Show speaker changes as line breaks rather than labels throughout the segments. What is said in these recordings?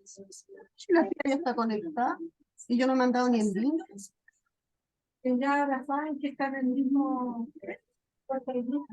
Si la tía ya está conectada y yo no me han dado ni el link.
Que ya la saben que está en el mismo puerto de luz.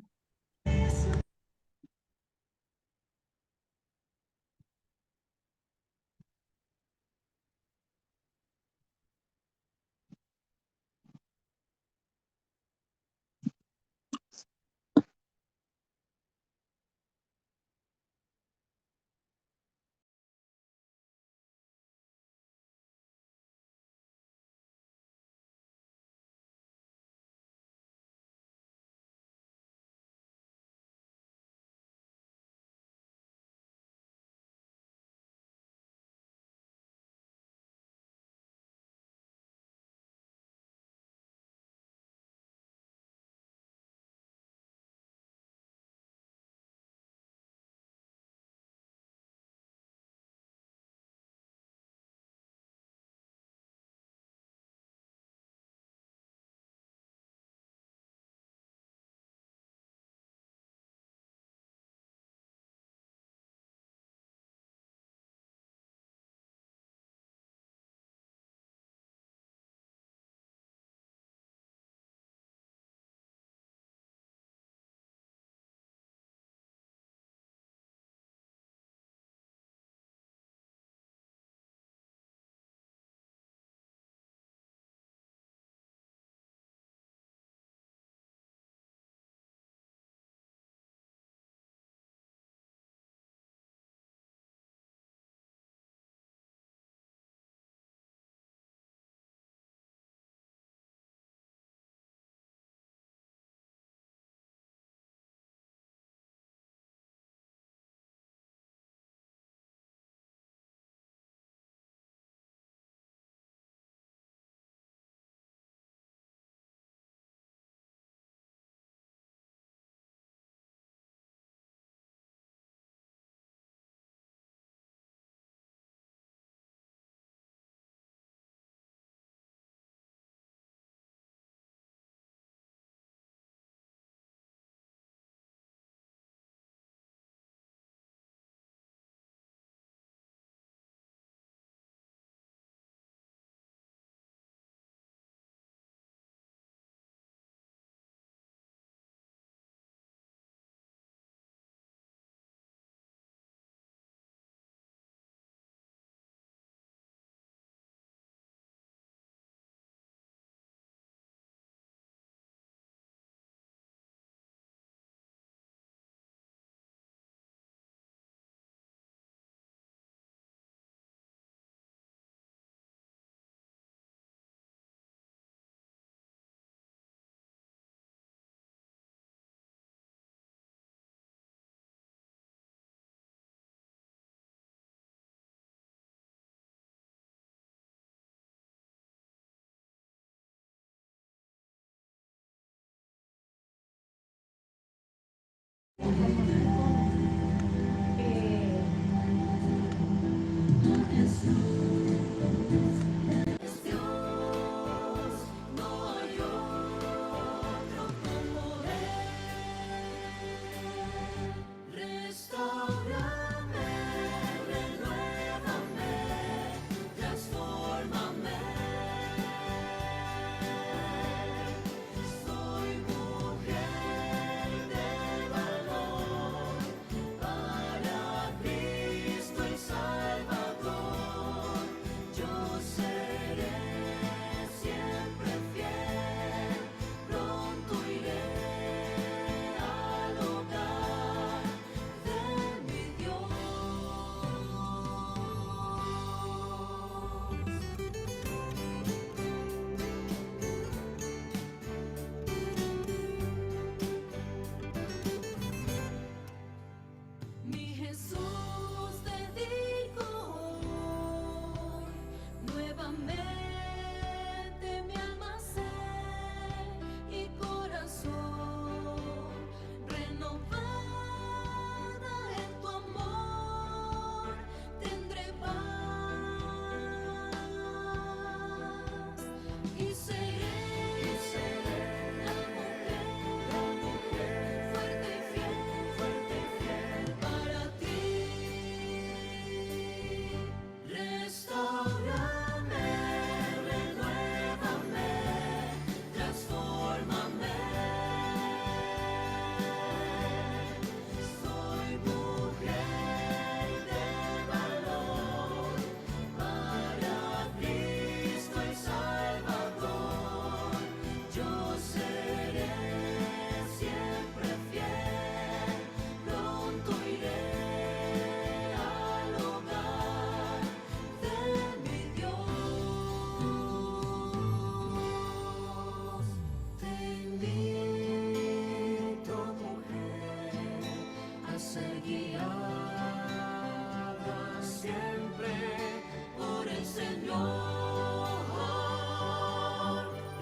siempre por el Señor.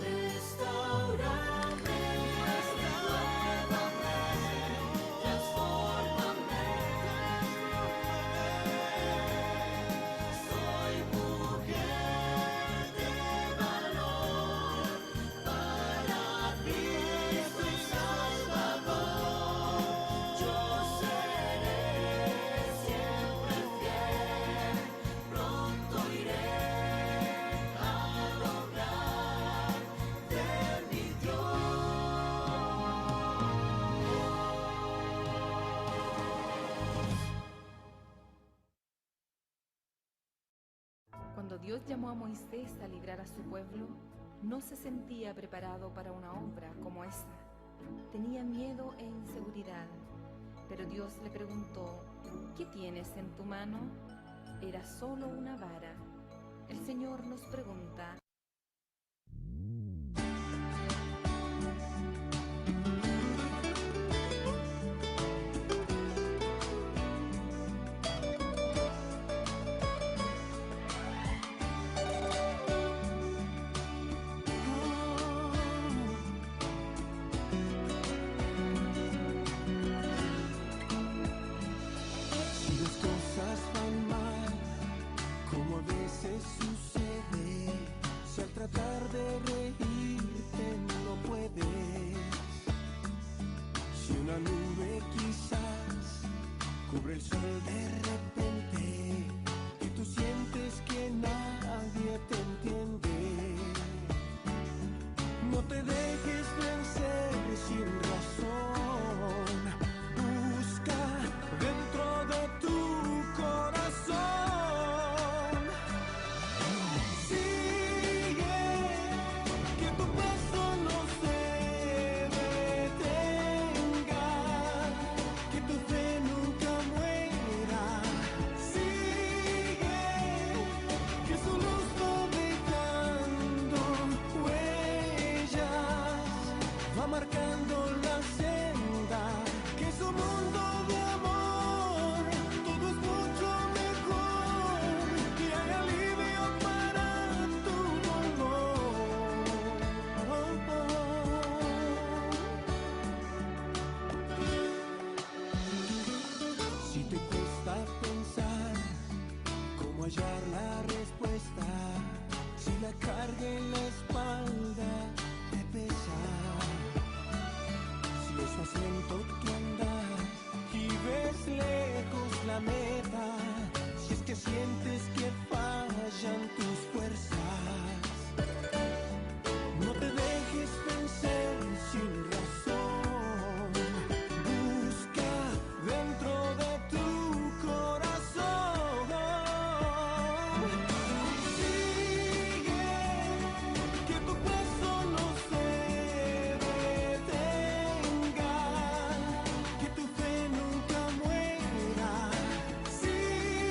Restaurame, renuévame, transfórmame. Soy mujer de valor para Cristo y Salvador. Yo seré siempre fiel, pronto iré al hogar de mi Dios.
Cuando Dios llamó a Moisés a librar a su pueblo, no se sentía preparado para una obra como esa. Tenía miedo e inseguridad, pero Dios le preguntó, ¿qué tienes en tu mano? Era solo una vara. El Señor nos pregunta,
Si las cosas van mal, como a veces sucede, si al tratar de reírte no puedes, si una nube quizás cubre el sol de repente y tú sientes que nadie te entiende, no te dejes vencer sin razón. Busca dentro de tu corazón. Sigue, que tu paso no se detenga, que tu fe nunca muera. Sigue, que su luz va dejando huellas, va marcando la senda, que su mundo de amor todo es mucho mejor, y hay alivio para tu dolor. Si te cuesta pensar cómo hallar la respuesta, si la carga en la espalda te pesa, si es más lento tu andar y ves lejos la meta, si es que sientes que fallan tus fuerzas, no te dejes vencer sin razón. Busca dentro de tu corazón. Sigue, que tu paso no se detenga, que tu fe nunca muera. Sigue,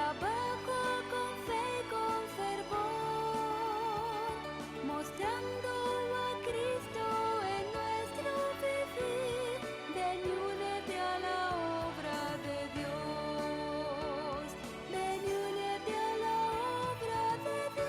trabajo con fe y con fervor, mostrando a Cristo en nuestro vivir. Ven y únete a la obra de Dios. Ven y únete a la obra de Dios.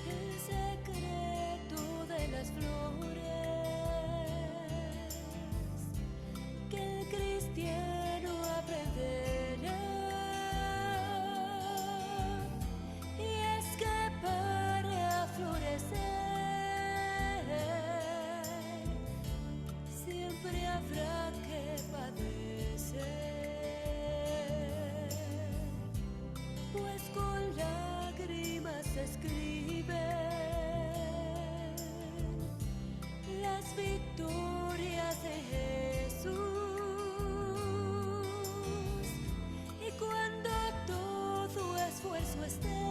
El secreto de las flores que el cristiano aprenderá, y es que para florecer siempre habrá que padecer, pues con lágrimas se escriben las victorias de Jesús. Y cuando todo esfuerzo esté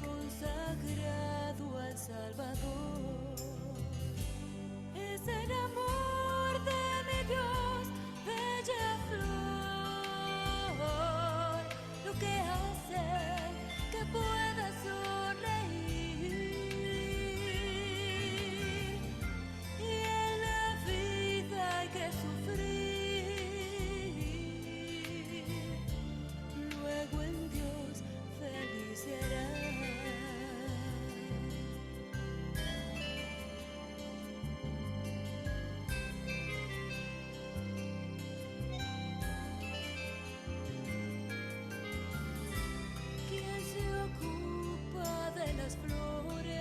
consagrado al Salvador, es el amor de mi Dios, bella flor, lo que hace que pueda sonreír. Y en la vida hay que sufrir, luego en Dios feliz será. ¿Quién se ocupa de las flores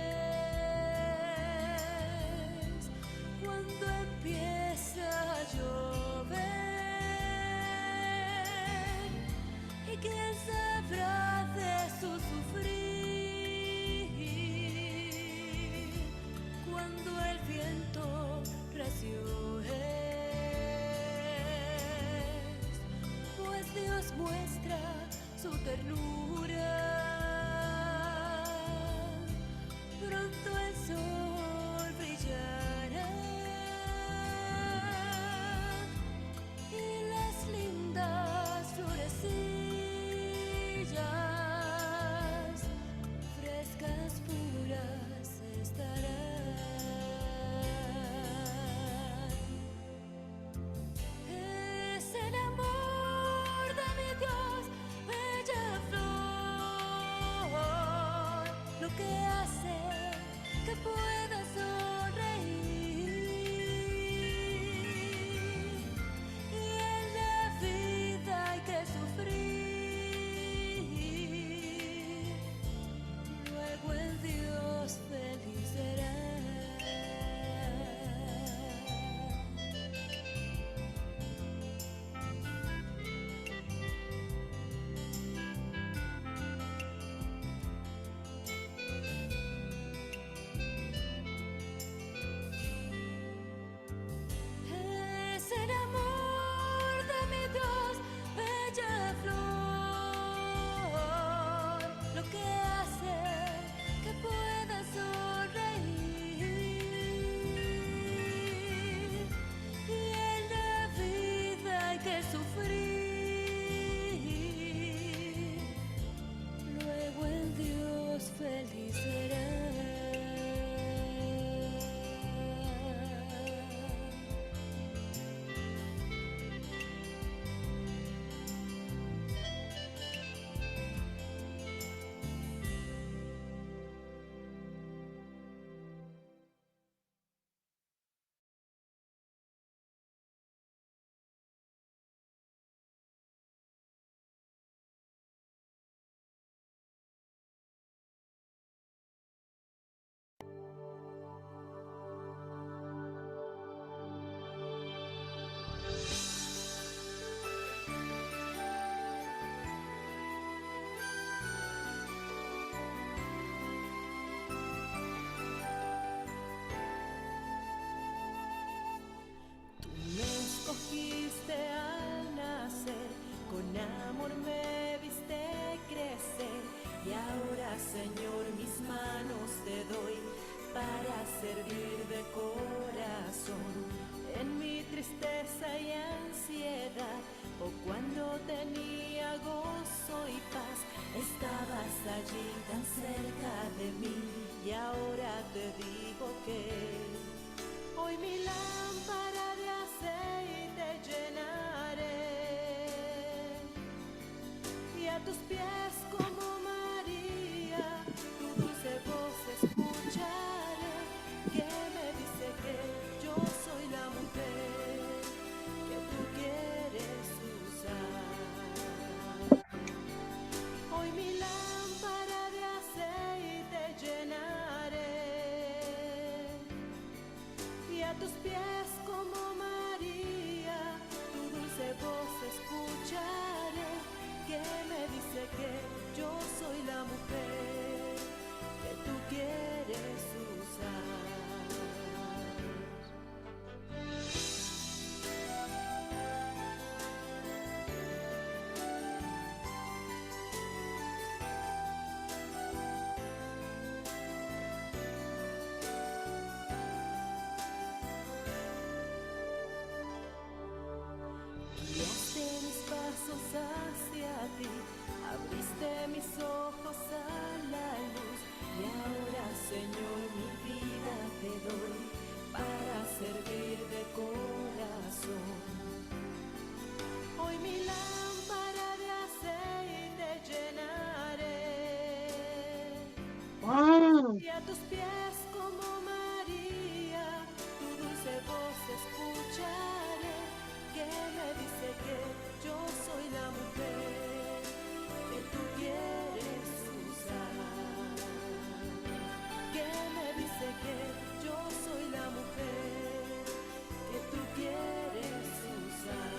cuando empieza a llover? ¿Y quién sabrá de su sufrir cuando el viento recio es? Pues Dios muestra su ternura. Pronto el sol brillará y las lindas florecillas frescas, puras estarán. Es el amor de mi Dios, bella flor.
tenía gozo y paz. Estabas allí tan cerca de mí y ahora te digo que hoy mi lámpara de aceite llenaré y a tus pies como María tu dulce voz escucharé que me dice que yo soy la mujer que tú quieres usar. Hoy mi lámpara de aceite llenaré y a tus pies como María tu dulce voz escucharé que me dice que yo soy la mujer que tú quieres usar. Guiaste mis pasos hacia ti, abriste mis ojos a la luz y ahora, Señor, mi vida te doy para servir de corazón. Hoy mi lámpara de aceite llenaré y a tus pies como María tu dulce voz escucharé que me dice que yo soy la mujer que tú quieres usar, que me dice que yo soy la mujer que tú quieres usar.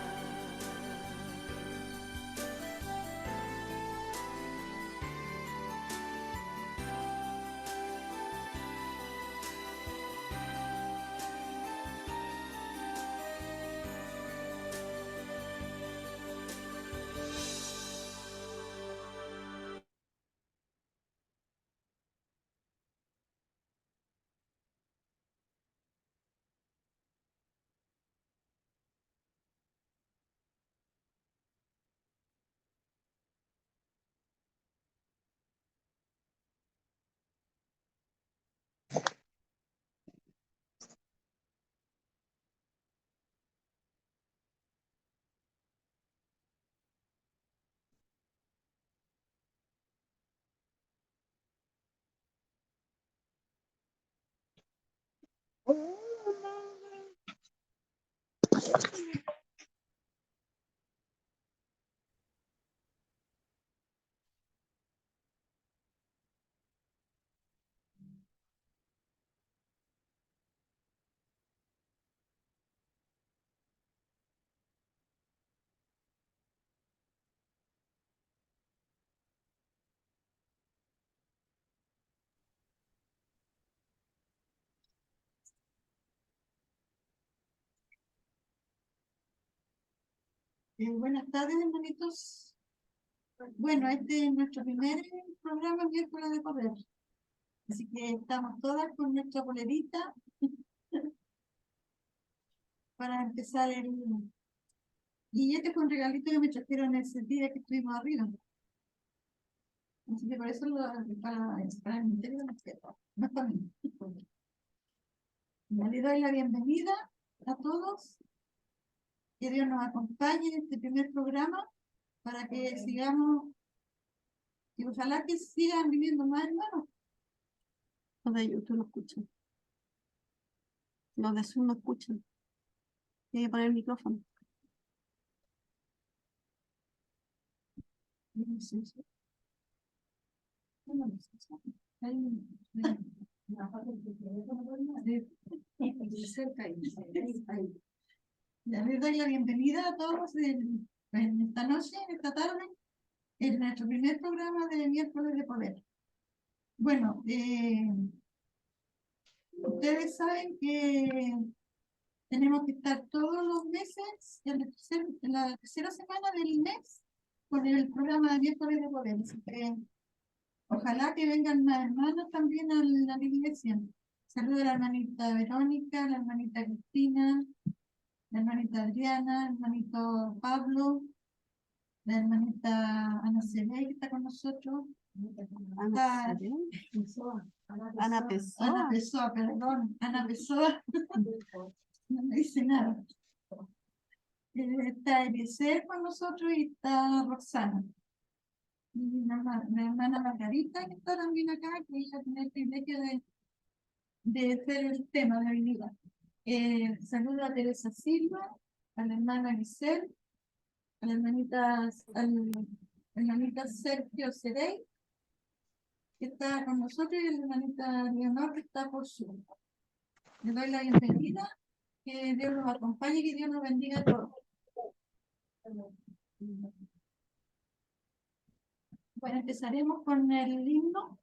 Buenas tardes, hermanitos. Bueno, este es nuestro primer programa Miércoles de Poder. Así que estamos todas con nuestra polerita para empezar el... Y este fue un regalito que me trajeron ese día que estuvimos arriba. Así que por eso para el ministerio de respeto. No es para mí. Ya le doy la bienvenida a todos. Que Dios nos acompañe en este primer programa para que sigamos y ojalá que sigan viniendo más hermanos. Los de YouTube lo escuchan. Los de Zoom no escuchan. Tiene que poner el micrófono. Ya les doy la bienvenida a todos en esta noche, en esta tarde, en nuestro primer programa de Miércoles de Poder. Bueno, ustedes saben que tenemos que estar todos los meses, en la tercera semana del mes, con el programa de Miércoles de Poder. Así que ojalá que vengan más hermanos también a la iglesia. Saludo a la hermanita Verónica, a la hermanita Cristina, la hermanita Adriana, el hermanito Pablo, la hermanita Ana Cebey, que está con nosotros. Está
Ana Pessoa.
Ana Pessoa, perdón, Ana Pessoa, no me dice nada. Está Eliezer con nosotros y está Roxana. Y mi hermana Margarita, que está también acá, que ella tiene el privilegio de ser el tema de hoy día. Saludo a Teresa Silva, a la hermana Giselle, a la hermanita Sergio Cerey, que está con nosotros, y a la hermanita Leonor, que está por Zoom. Le doy la bienvenida, que Dios los acompañe y que Dios nos bendiga a todos. Bueno, empezaremos con el himno.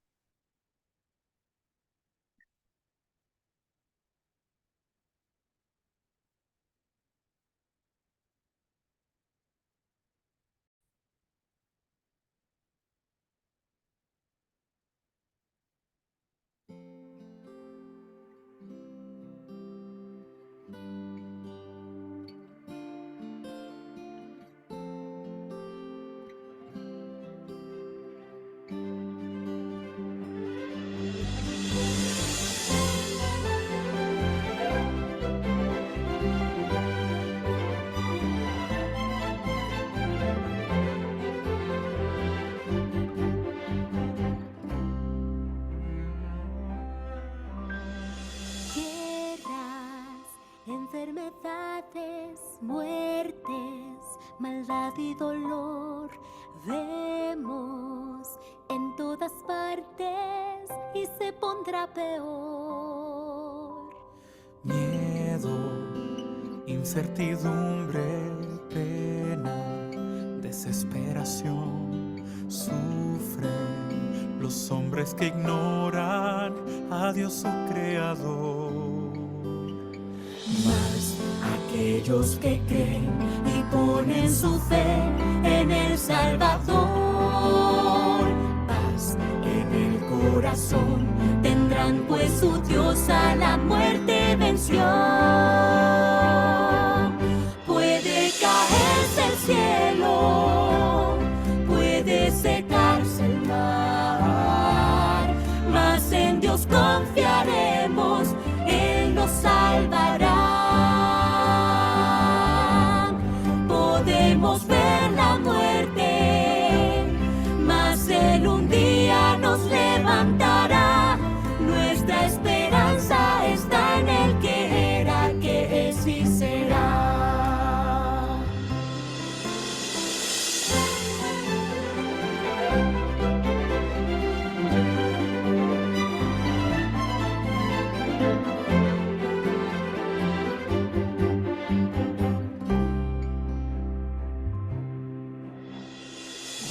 Guerras, enfermedades, muertes, maldad y dolor vemos en todas partes y se pondrá peor.
Miedo, incertidumbre, pena, desesperación, sufren los hombres que ignoran a Dios su creador.
Mas aquellos que creen y ponen su fe en el Salvador, paz en el corazón tendrán, pues su Dios a la muerte venció. Puede caerse el cielo, puede secarse el mar, mas en Dios confiaremos, Él nos salvará. Podemos ver la muerte, mas Él un día nos levantará. Nuestra esperanza está en el que era, que es y será.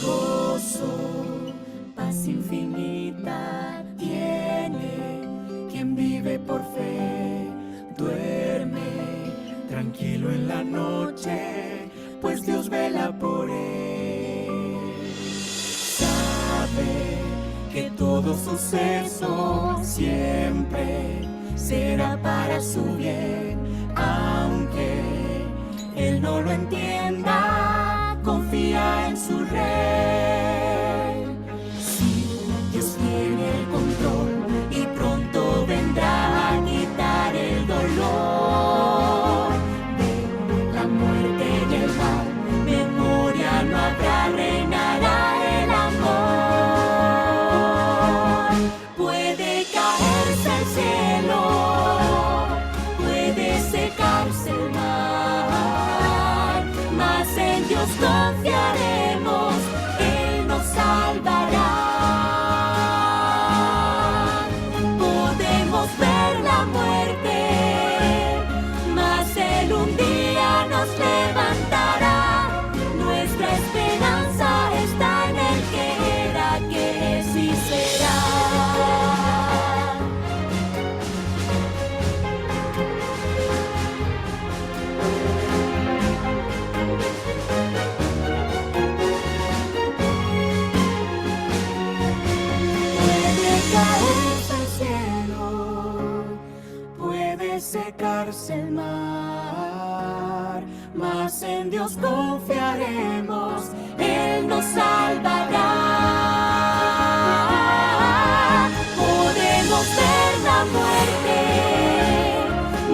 Gozo, paz infinita tiene quien vive por fe, duerme
Tranquilo en la noche, pues Dios vela por él.
sabe que todo suceso siempre será para su bien, aunque él no lo entienda, confía en su rey. Sí, Dios tiene el control y pronto vendrá a quitar el dolor de la muerte y el mal. Memoria no habrá, reinará el amor. Puede caerse el cielo, puede secarse el mar, mas en Dios confiaremos, Él nos salvará. Podemos ver la muerte, mas Él un día nos levantará. Nuestra esperanza está en el que era, que es y será. Puede caerse el cielo, puede secarse el mar, mas en Dios confiaremos. nos salvará. Podemos ver la muerte,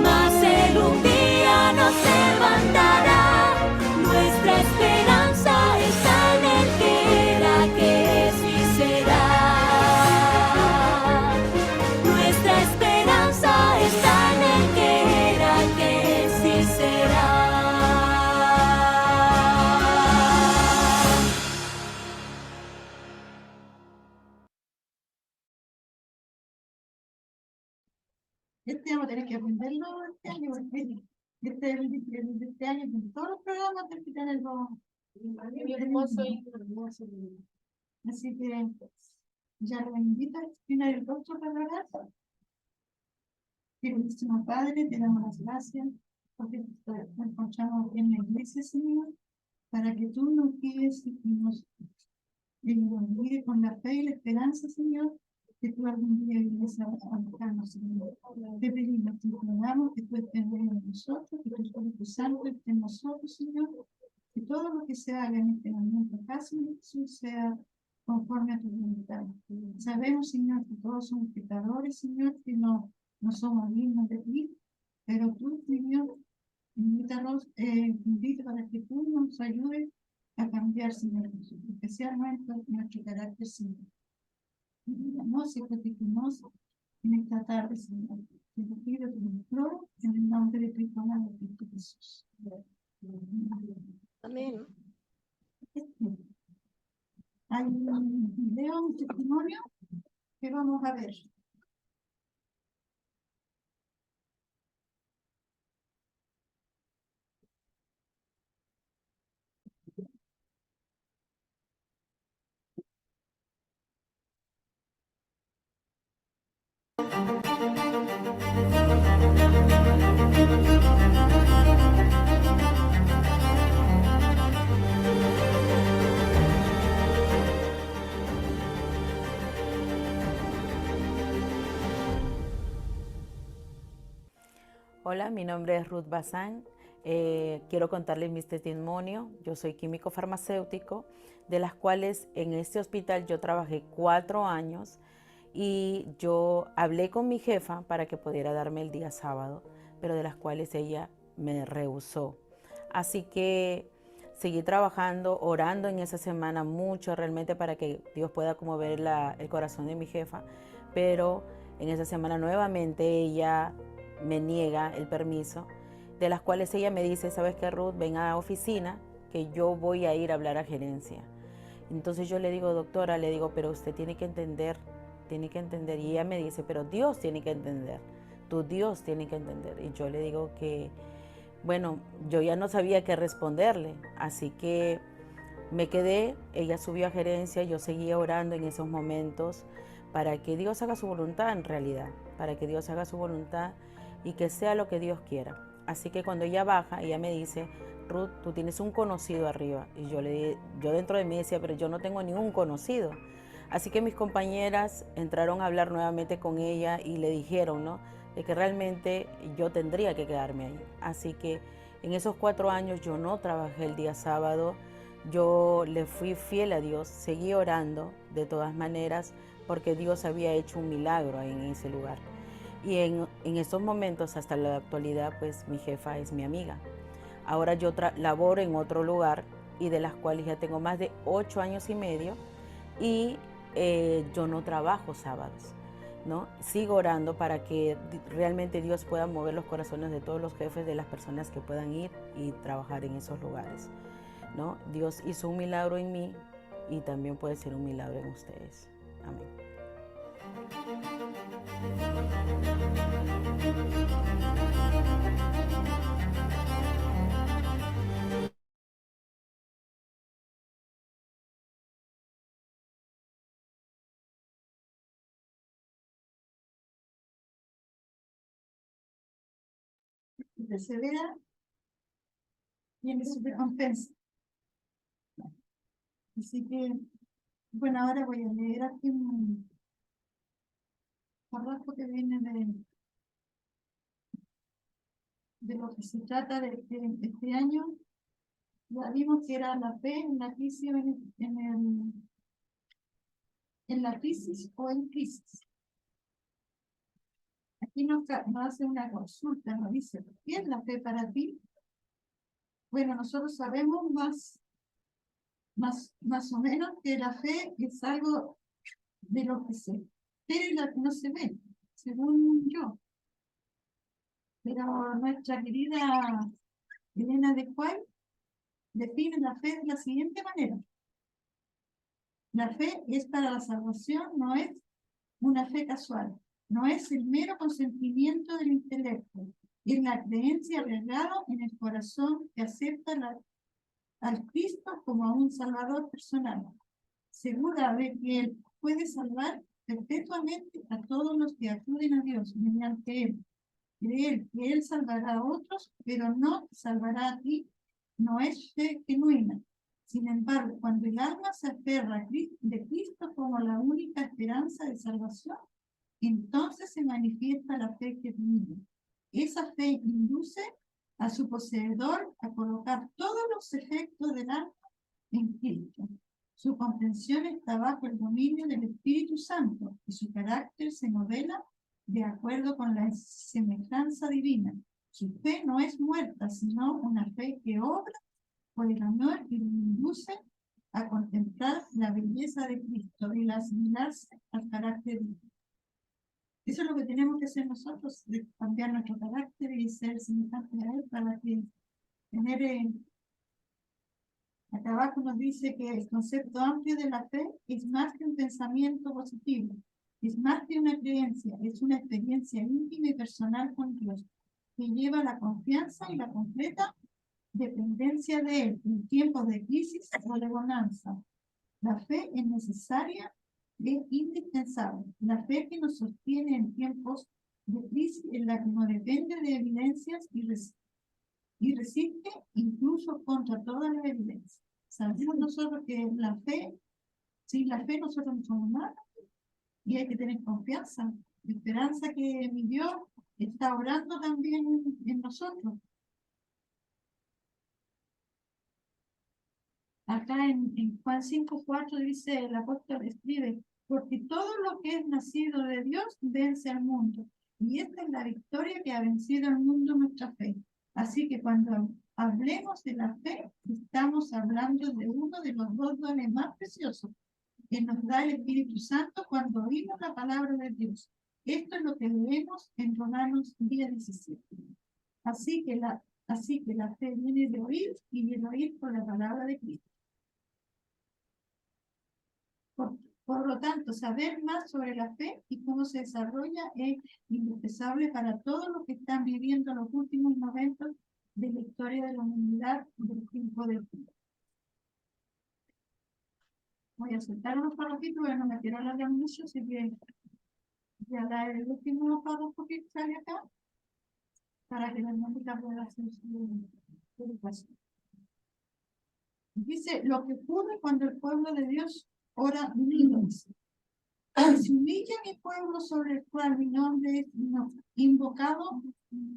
mas Él un día nos levantará. Nuestra esperanza está en el que era, que es y será. Nuestra esperanza está en el que era, que es y será.
Este vamos a tener que aprenderlo este año, porque este año con todos los programas terminan el Así que ya lo invito a explicar el rostro para orar. Queridísimo Padre, te damos las gracias porque nos encontramos en la iglesia, Señor, para que tú nos guíes y nos guíes con la fe y la esperanza, Señor, que tú algún día vienes a buscarnos, Señor. Te pedimos, te imploramos que tú estés en nosotros, que tu Espíritu Santo esté en nosotros, Señor, que todo lo que se haga en este momento, casi Jesús, sea conforme a tu voluntad. Sabemos, Señor, que todos somos pecadores, Señor, que no somos dignos de ti, pero tú, Señor, invita para que tú nos ayudes a cambiar, Señor Jesús, especialmente nuestro carácter, Señor. Ayúdanos y protégenos en esta tarde, Señor. Te lo pido, te lo imploro, en el nombre de Cristo, amado Cristo Jesús.
Amén.
Hay un video, un testimonio que vamos a ver.
Hola, mi nombre es Ruth Bazán. Quiero contarles mi testimonio. Yo soy químico farmacéutico, de las cuales en este hospital yo trabajé 4 años y yo hablé con mi jefa para que pudiera darme el día sábado, pero de las cuales ella me rehusó. Así que seguí trabajando, orando en esa semana mucho realmente para que Dios pueda como ver el corazón de mi jefa, pero en esa semana nuevamente ella me niega el permiso, de las cuales ella me dice, ¿sabes qué, Ruth? Ven a la oficina que yo voy a ir a hablar a gerencia. Entonces yo le digo, doctora, le digo, pero usted tiene que entender. Y ella me dice, pero Dios tiene que entender, tu Dios tiene que entender. Y yo le digo que, bueno, yo ya no sabía qué responderle, así que me quedé, ella subió a gerencia, yo seguía orando en esos momentos para que Dios haga su voluntad en realidad, para que Dios haga su voluntad y que sea lo que Dios quiera. Así que cuando ella baja, ella me dice, Ruth, tú tienes un conocido arriba. Y yo dentro de mí decía, pero yo no tengo ningún conocido. Así que mis compañeras entraron a hablar nuevamente con ella y le dijeron, ¿no?, de que realmente yo tendría que quedarme ahí. Así que en esos 4 años yo no trabajé el día sábado, yo le fui fiel a Dios, seguí orando de todas maneras porque Dios había hecho un milagro ahí en ese lugar. Y en esos momentos, hasta la actualidad, pues mi jefa es mi amiga. Ahora yo laboro en otro lugar y de las cuales ya tengo más de 8 años y medio y yo no trabajo sábados, ¿no? Sigo orando para que realmente Dios pueda mover los corazones de todos los jefes, de las personas que puedan ir y trabajar en esos lugares, ¿no? Dios hizo un milagro en mí y también puede ser un milagro en ustedes. Amén.
Persevera y en su recompensa. Así que, bueno, ahora voy a leer aquí un párrafo que viene de lo que se trata de este año. Ya vimos que era la fe en la crisis, en la crisis o en crisis. Aquí nos hace una consulta, nos dice, ¿qué es la fe para ti? Bueno, nosotros sabemos más o menos que la fe es algo de lo que se espera y lo que no se ve, según yo. Pero nuestra querida Elena de Cuay define la fe de la siguiente manera. La fe es para la salvación, no es una fe casual, no es el mero consentimiento del intelecto, es la creencia arraigada en el corazón que acepta al Cristo como a un Salvador personal, segura de que Él puede salvar perpetuamente a todos los que acuden a Dios mediante Él. Creer que Él salvará a otros, pero no te salvará a ti, no es fe genuina. Sin embargo, cuando el alma se aferra a de Cristo como la única esperanza de salvación, entonces se manifiesta la fe genuina. Esa fe induce a su poseedor a colocar todos los efectos del alma en Cristo. Su comprensión está bajo el dominio del Espíritu Santo y su carácter se modela de acuerdo con la semejanza divina. Su fe no es muerta, sino una fe que obra por el amor y lo induce a contemplar la belleza de Cristo y a asimilarse al carácter divino. Eso es lo que tenemos que hacer nosotros, de cambiar nuestro carácter y ser semejantes a Él para que tener... Acá abajo nos dice que el concepto amplio de la fe es más que un pensamiento positivo, es más que una creencia, es una experiencia íntima y personal con Dios, que lleva la confianza y la completa dependencia de Él en tiempos de crisis o de bonanza. La fe es necesaria, es indispensable. La fe que nos sostiene en tiempos de crisis es la que no depende de evidencias y resiste incluso contra todas las evidencias. Sabemos nosotros que la fe, sin la fe nosotros no somos nada y hay que tener confianza, esperanza que mi Dios está orando también en nosotros. Acá en Juan 5:4 dice, el apóstol escribe, porque todo lo que es nacido de Dios vence al mundo. Y esta es la victoria que ha vencido al mundo, nuestra fe. Así que cuando hablemos de la fe, estamos hablando de uno de los dos dones más preciosos que nos da el Espíritu Santo cuando oímos la palabra de Dios. Esto es lo que leemos en Romanos 10:17. Así que la fe viene de oír y de oír por la palabra de Cristo. Por lo tanto, saber más sobre la fe y cómo se desarrolla es indispensable para todos los que están viviendo los últimos momentos de la historia de la humanidad del tiempo del fin. Voy a soltar unos párrafitos, pero no me quiero alargar mucho, así que voy a dar el último párrafo que sale acá para que la hermanita pueda hacer su educación. Dice, lo que ocurre cuando el pueblo de Dios ora unidos. Se humilla mi pueblo sobre el cual mi nombre es invocado,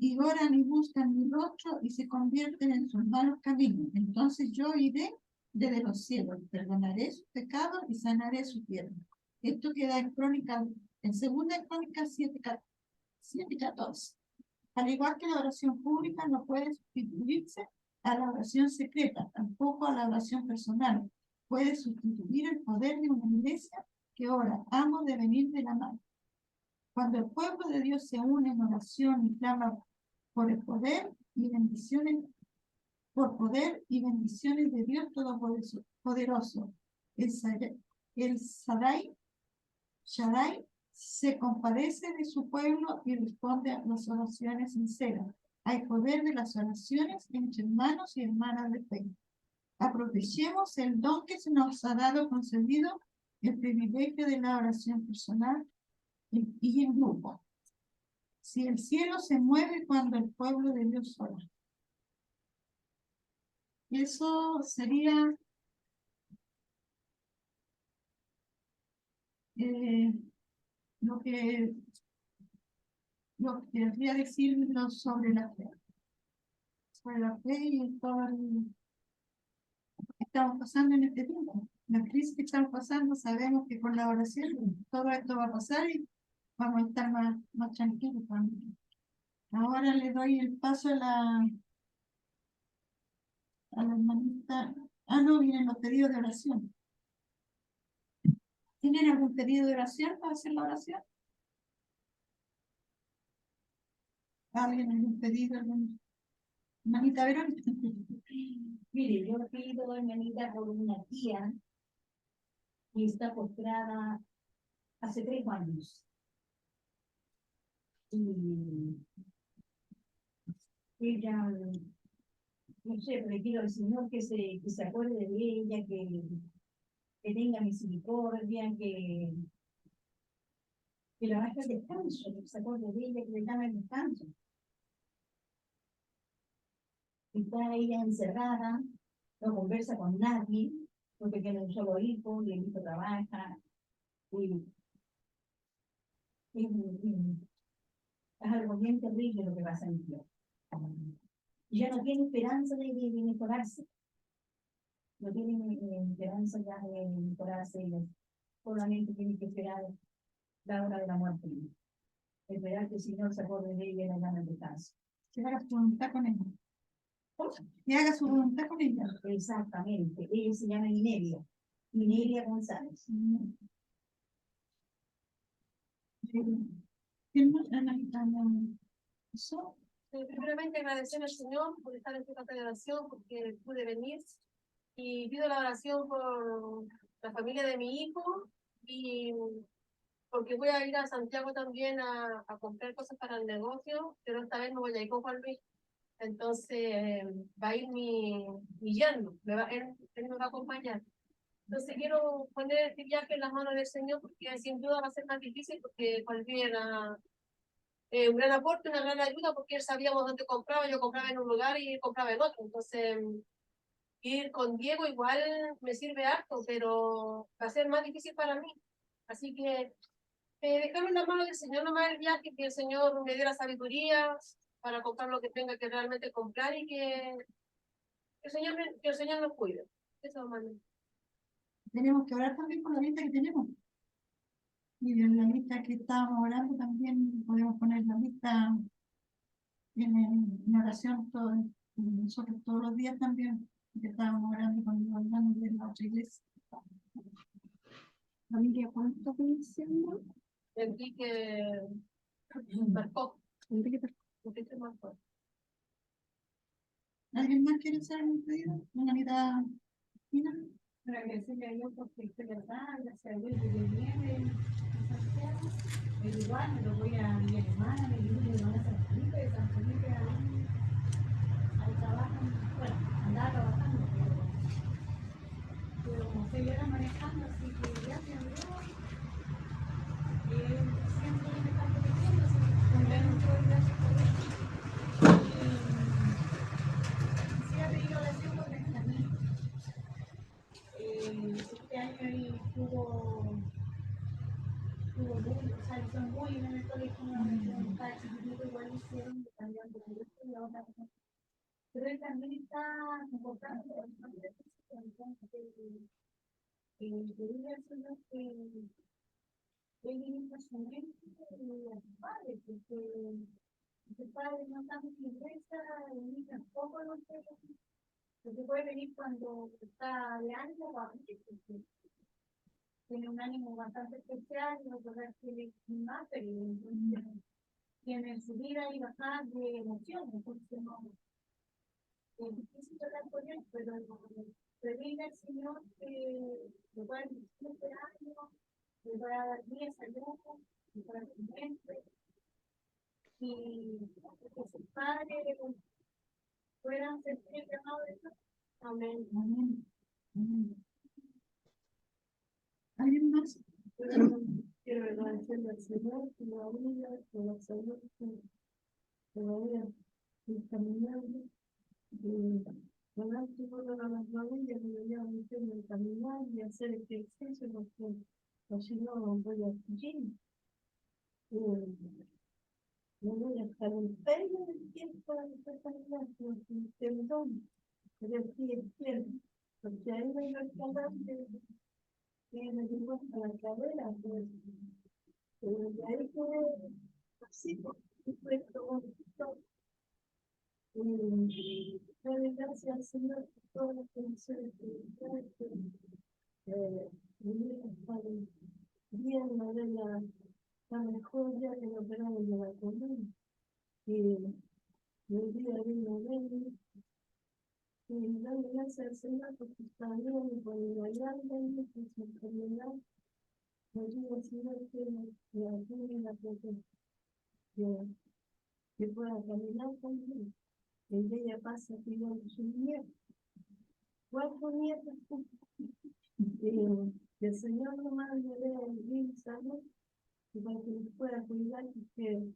y oran y buscan mi rostro y se convierten en sus malos caminos. Entonces yo iré desde los cielos, perdonaré sus pecados y sanaré su tierra. Esto queda en Crónicas, en 2 Crónicas 7:14. Al igual que la oración pública no puede sustituirse a la oración secreta, tampoco a la oración personal. Puede sustituir el poder de una iglesia que ora, amo de venir de la mano. Cuando el pueblo de Dios se une en oración y clama por el poder y bendiciones, de Dios Todopoderoso, el Shaddai se compadece de su pueblo y responde a las oraciones sinceras. Hay poder de las oraciones entre hermanos y hermanas de fe. Aprovechemos el don que se nos ha dado concedido, el privilegio de la oración personal y en grupo. Si el cielo se mueve cuando el pueblo de Dios ora. Eso sería lo que quería decir sobre la fe. Sobre la fe y todo estamos pasando en este tiempo. La crisis que estamos pasando, sabemos que con la oración todo esto va a pasar y vamos a estar más tranquilos también. Ahora le doy el paso a la hermanita. Ah, no, vienen los pedidos de oración. ¿Tienen algún pedido de oración para hacer la oración? ¿Alguien algún pedido? Hermanita Verónica.
Mire, yo pido, hermanita, por una tía que está postrada hace 3 años. Y ella, no sé, le pido al Señor que se acuerde de ella, que tenga misericordia, que la baje al descanso, que se acuerde de ella, que le llame al descanso. Está ella encerrada, no conversa con nadie, porque tiene un solo hijo, y el hijo trabaja, y es algo bien terrible lo que pasa en Dios. Y ya no tiene esperanza de mejorarse. No tiene esperanza ya de mejorarse. Solamente tiene que esperar la hora de la muerte. Esperar que el Señor se acuerde de ella y la llame de casa.
Que haga su voluntad con ella. Que haga su voluntad con ella.
Exactamente. Ella se llama Inelia. Inelia González.
¿Quién más? Anita, ¿eso?
Primeramente agradecer al Señor por estar en esta oración, porque pude venir y pido la oración por la familia de mi hijo y porque voy a ir a Santiago también a comprar cosas para el negocio, pero esta vez no voy a ir con Juan Luis. Entonces va a ir mi yerno, él me va a acompañar. Entonces quiero poner este viaje en las manos del Señor porque sin duda va a ser más difícil porque Juan Luis era un gran aporte, una gran ayuda porque él sabíamos dónde compraba, yo compraba en un lugar y él compraba en otro. Entonces ir con Diego igual me sirve harto, pero va a ser más difícil para mí. Así que dejarlo en las manos del Señor nomás el viaje, que el Señor me dé la sabiduría para comprar lo que tenga que realmente comprar y que el Señor nos cuide. Eso es más.
Tenemos que orar también por la lista que tenemos. Y en la lista que estábamos orando también podemos poner la lista en oración nosotros todos los días también, que estábamos orando cuando hablamos de la otra iglesia. Familia, ¿cuánto diciendo?
Enrique Marcó. Enrique Marcó.
¿Alguien más quiere hacer un pedido? ¿Una mitad?
Agradecerle a Dios porque es verdad, gracias a Dios que viene a Santiago. Pero igual me lo voy a mi hermana, mi hermana San Felipe, de San Felipe ahí trabajan, bueno, andaba trabajando, pero como se iba manejando, así que gracias a Dios, siempre me está protegiendo, así que también muchas gracias por eso. Quisiera pedir oración por Benjamín. Este año ahí tuvo muy, o sea, son muy en el colegio, cada chiquitito igual hicieron de cambiar de colegio y ahora pero él también está comportando entonces quería hacerlo que él inicia su mente y a sus padres, porque sus padres no están en inglesa, inician poco los temas, porque puede venir cuando está de ánimo o a veces, porque tiene un ánimo bastante especial, no puede ser más, pero tiene subida y bajar de emociones, entonces no es difícil hablar con él, pero pedirle al Señor que le pueda decir este año, le pueda dar 10 salud, le pueda dar mente, y que sus padres puedan sentir el llamado de Dios. Amén.
Amén. Amén. ¿Alguien más?
Quiero agradecerle al Señor por la vida, por la salud, por la vida caminando. Ganar todas las rodillas me venía mucho en caminar y hacer ejercicio porque si no voy a fugir. No voy a estar en pelo del tiempo para hacer caminar porque el don del pie izquierdo, porque
porque ahí me iba a escapar que me dio a la cadera, pues. Y ahí fue así, porque fue como todo. Y doy gracias al Señor por todas las bendiciones que me trae, mi hija está bien, me ve la mejor ya que lo operaron de la columna. Y el día vino a verme. Y doy gracias al Señor porque está bien y por el ayudarme, por su enfermedad. Me ayuda al Señor que la ayude, la protege, que pueda caminar también. El día pasa cuidando a sus nietos. 4 nietos. Y el Señor nomás le dé bien salud y para que nos pueda cuidar, porque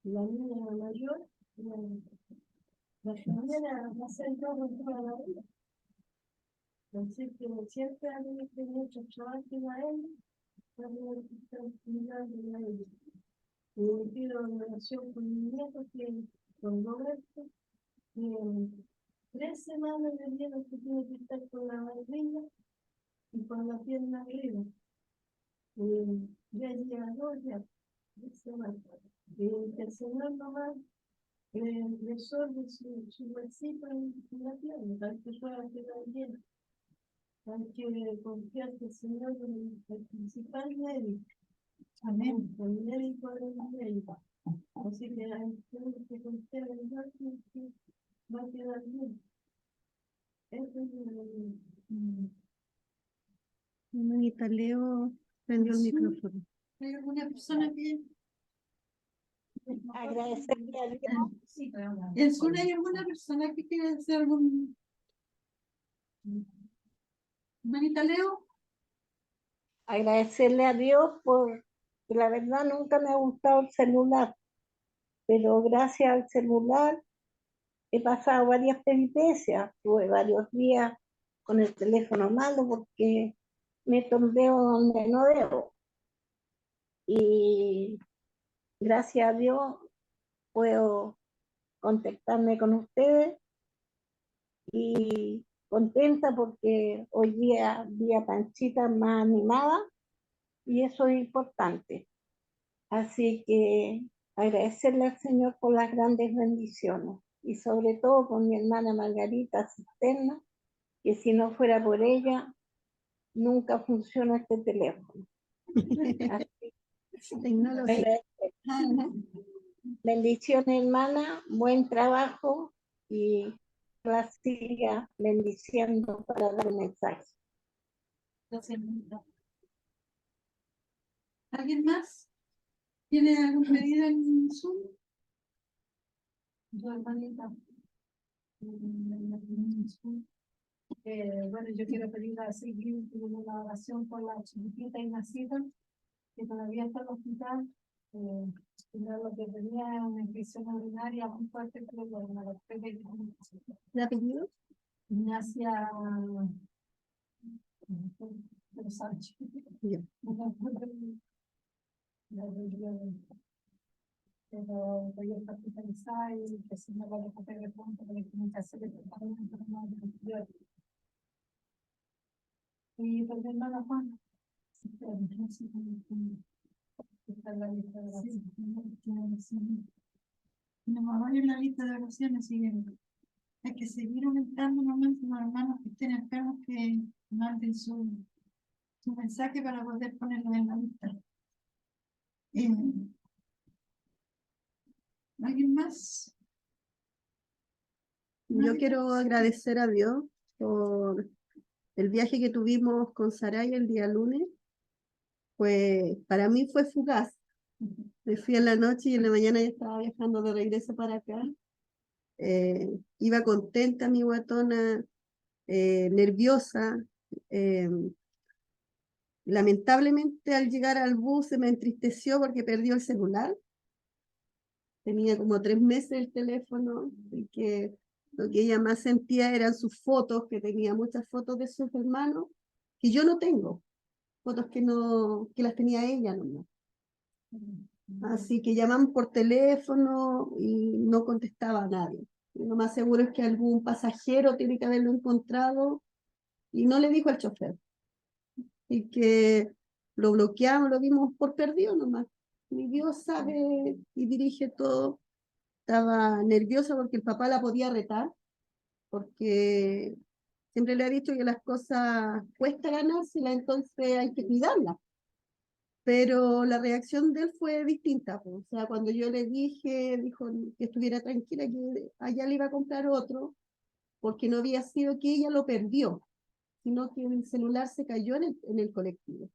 la niña mayor, la primera va a ser yo con toda la vida. Así que siempre hay que mucho trabajo a él, para poder estar cuidando a él. Y le pido oración con mi nieto, que con Roberto, que 3 semanas le dieron que tiene que estar con la barriga y con la pierna arriba. Ya lleva 2 ya, 3 semanas. Y que el Señor nomás resuelve su huesito en la pierna, para que pueda quedar bien. Hay que confiar que el Señor es el principal médico. Amén. El médico es el médico. Así que hay que confiar en Dios que va a quedar bien. Eso es
Hermanita Leo prendió el micrófono. ¿Hay alguna persona que...
agradecerle a Dios.
¿En Zoom hay alguna persona que quiera hacer algún... Hermanita Leo?
Agradecerle a Dios por que la verdad nunca me ha gustado el celular, pero gracias al celular he pasado varias peripecias. Tuve varios días con el teléfono malo porque me tombeo donde no debo. Y gracias a Dios puedo contactarme con ustedes y contenta porque hoy día vi a Panchita más animada y eso es importante. Así que agradecerle al Señor por las grandes bendiciones y sobre todo con mi hermana Margarita Cisterna, que si no fuera por ella, nunca funciona este teléfono. Así
Tecnología.
bendiciones, hermana, buen trabajo y la siga bendiciendo para dar mensaje.
Gracias, hermanita. ¿Alguien más? ¿Tiene algún pedido en Zoom? Yo, hermanita. Bueno, yo quiero pedir a seguir una oración por la chiquitita Inacida, que todavía está en el hospital. Lo que tenía una infección urinaria muy fuerte, pero bueno, la ¿el apellido? Ignacia de los Sánchez. Pero voy a estar hospitalizada y que si me voy a recuperar pronto, porque tienen que hacer el tratamiento normal de antibióticos. Y pues mi hermano Juan, está en la lista de oraciones. No me voy en la lista de oraciones, así que hay que seguir aumentando nomás los hermanos que estén enfermos que manden su mensaje para poder ponerlo en la lista. ¿Alguien más?
Yo quiero agradecer a Dios por el viaje que tuvimos con Saraya el día lunes. Pues para mí fue fugaz. Me fui en la noche y en la mañana ya estaba viajando de regreso para acá. Iba contenta, mi guatona, nerviosa. Lamentablemente al llegar al bus se me entristeció porque perdió el celular. Tenía como 3 meses el teléfono y que lo que ella más sentía eran sus fotos, que tenía muchas fotos de sus hermanos, que yo no tengo, fotos que las tenía ella nomás. Así que llamamos por teléfono y no contestaba a nadie. Lo más seguro es que algún pasajero tiene que haberlo encontrado y no le dijo al chofer. Y que lo bloqueamos, lo vimos por perdido nomás. Mi Dios sabe y dirige todo. Estaba nerviosa porque el papá la podía retar, porque siempre le ha dicho que las cosas cuesta ganárselas, entonces hay que cuidarlas. Pero la reacción de él fue distinta, pues. O sea, cuando yo le dije, dijo que estuviera tranquila, que allá le iba a comprar otro, porque no había sido que ella lo perdió, sino que el celular se cayó en el colectivo.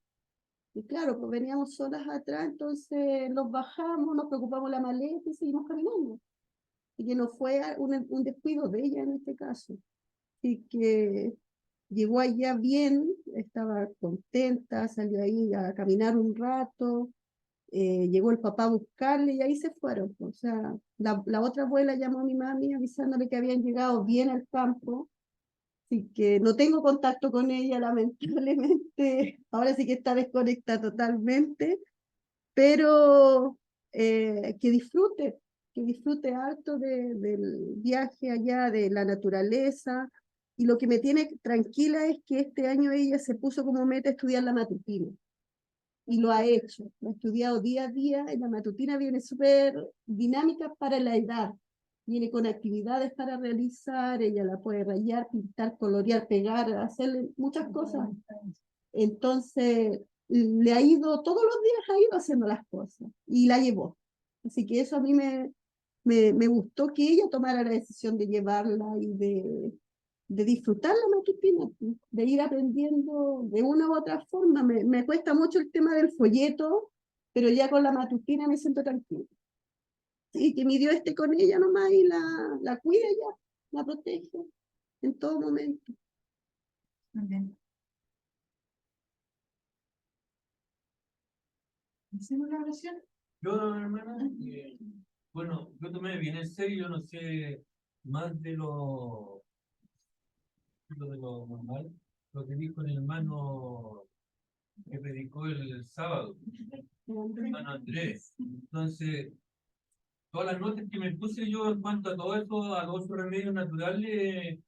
Y claro, pues veníamos solas atrás, entonces nos bajamos, nos preocupamos la maleta y seguimos caminando. Y que no fue un descuido de ella en este caso. Y que llegó allá bien, estaba contenta, salió ahí a caminar un rato, llegó el papá a buscarle y ahí se fueron. O sea, la otra abuela llamó a mi mami avisándole que habían llegado bien al campo. Así que no tengo contacto con ella, lamentablemente. Ahora sí que está desconectada totalmente, pero que disfrute harto del viaje allá, de la naturaleza. Y lo que me tiene tranquila es que este año ella se puso como meta estudiar la matutina. Y lo ha hecho, lo ha estudiado día a día, y la matutina viene súper dinámica para la edad. Viene con actividades para realizar, ella la puede rayar, pintar, colorear, pegar, hacerle muchas cosas. Entonces, le ha ido, todos los días ha ido haciendo las cosas y la llevó. Así que eso a mí me gustó que ella tomara la decisión de llevarla y de disfrutar la matutina, de ir aprendiendo de una u otra forma. Me cuesta mucho el tema del folleto, pero ya con la matutina me siento tranquila. Y que mi Dios esté con ella nomás y la cuide ya, la protege en todo momento.
Amén. ¿Hacemos la oración?
Yo, hermana, bueno, yo tomé bien en serio, no sé, más de lo normal, lo que dijo el hermano que predicó el sábado, el hermano Andrés. Entonces, todas las notas que me puse yo en cuanto a todo eso, a los remedios naturales,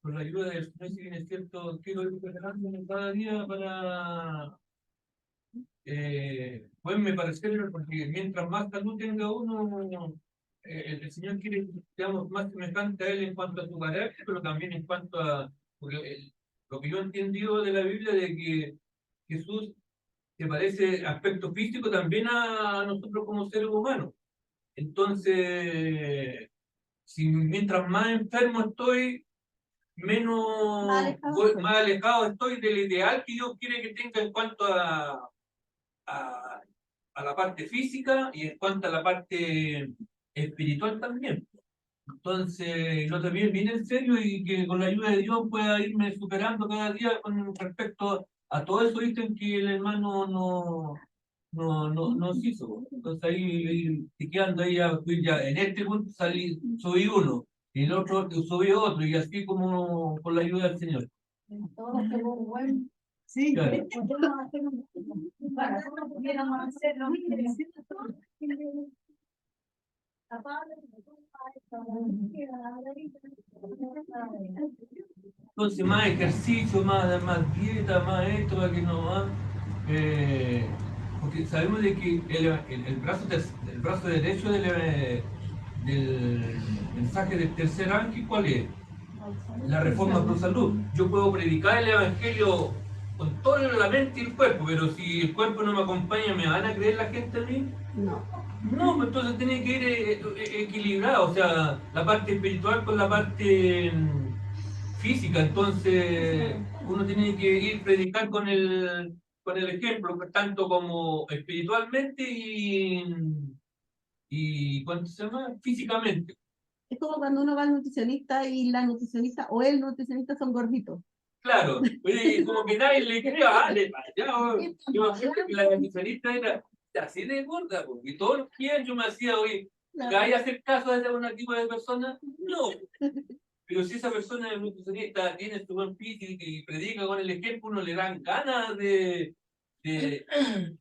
con la ayuda del Señor, si bien es cierto, quiero ir preparándome cada día para pues me pareció, porque mientras más salud tenga uno, el Señor quiere que seamos más semejantes a Él en cuanto a su carácter, pero también en cuanto a, porque lo que yo he entendido de la Biblia, de que Jesús se parece aspecto físico también a nosotros como seres humanos. Entonces, si mientras más enfermo estoy, menos más alejado estoy del ideal que Dios quiere que tenga en cuanto a, a la parte física y en cuanto a la parte espiritual también. Entonces, lo también bien en serio y que con la ayuda de Dios pueda irme superando cada día con respecto a todo eso, dicen que el hermano nos hizo. Entonces ahí quedando ahí, ya en este punto subí uno, y el otro subí otro, y así como con la ayuda del Señor.
Todos tenemos bueno.
Sí.
Claro.
Podemos hacer para todos pudiéramos hacer lo mismo.
Entonces, más ejercicio, más dieta, más esto, para que no más. Porque sabemos de que el brazo derecho del mensaje del tercer ángel, ¿cuál es? La reforma pro salud. Yo puedo predicar el evangelio con todo la mente y el cuerpo, pero si el cuerpo no me acompaña, ¿me van a creer la gente a mí? No, pues entonces tiene que ir equilibrado, o sea, la parte espiritual con la parte física. Entonces uno tiene que ir predicar con el ejemplo, tanto como espiritualmente y ¿cuánto se llama? Físicamente.
Es como cuando uno va al nutricionista y la nutricionista o el nutricionista son gorditos.
Claro, oye, como que nadie le creía, yo me acuerdo que la nutricionista era así de gorda, y todos los días yo me hacía, oye, ¿que hay a hacer caso a ese tipo de persona? No. Pero si esa persona es nutricionista, tiene su buen físico y predica con el ejemplo, uno le dan ganas de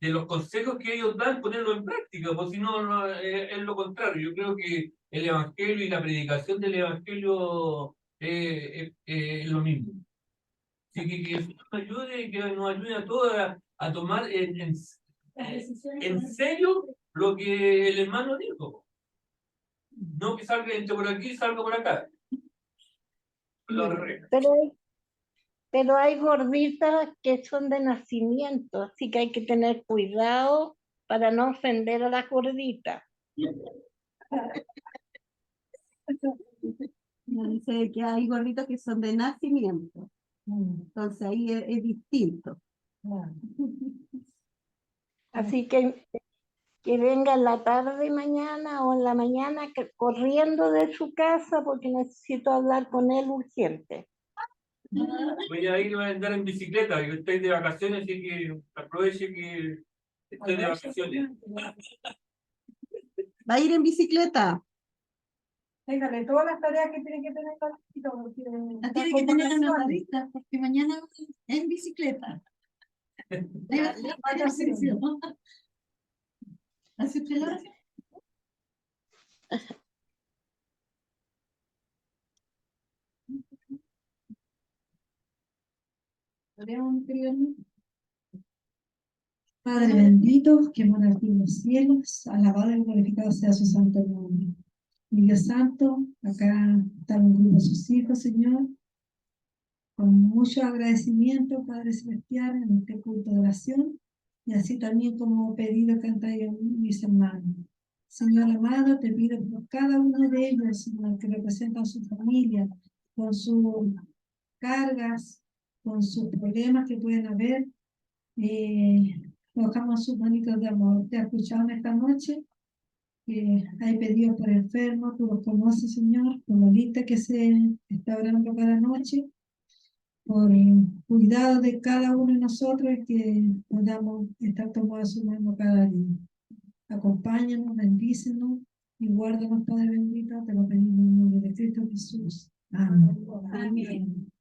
los consejos que ellos dan, ponerlo en práctica, pues si no, es lo contrario. Yo creo que el evangelio y la predicación del evangelio es lo mismo. Así que el Señor nos ayude y que nos ayude a todos a tomar en serio lo que el hermano dijo. No que salga entre por aquí y salga por acá. Lo regresa.
Pero hay gorditas que son de nacimiento, así que hay que tener cuidado para no ofender a las gorditas.
Dice que hay gorditos que son de nacimiento. Entonces ahí es distinto.
Así que venga en la tarde mañana o en la mañana corriendo de su casa porque necesito hablar con él urgente.
Voy a ir a andar en bicicleta, yo estoy de vacaciones, así que aproveche que estoy de vacaciones.
Va a ir en bicicleta.
Déjale todas las tareas que tiene que tener Carlito, porque
La tiene que tener anotadita porque mañana va en bicicleta. Ahí va a tener ejercicio. ¿Así usted lo hace? Oremos, mi querido hermano.
Padre bendito, que mora en los cielos, alabado y glorificado sea su santo nombre. Mi Dios santo, acá están un grupo de sus hijos, Señor, con mucho agradecimiento, Padre Celestial, en este culto de oración, y así también como pedido que han traído mis hermanos. Señor amado, te pido por cada uno de ellos, Señor, que representan su familia, con sus cargas, con sus problemas que pueden haber, colocamos sus manitos de amor. Te he escuchado en esta noche, hay pedido por enfermos, tú los conoces, Señor, por la lista que se está orando cada noche, por cuidado de cada uno de nosotros y que podamos estar tomados su mano cada día. Acompáñanos, bendícenos y guárdanos, Padre bendito, te lo pedimos en el nombre de Cristo Jesús. Amén.
Amén.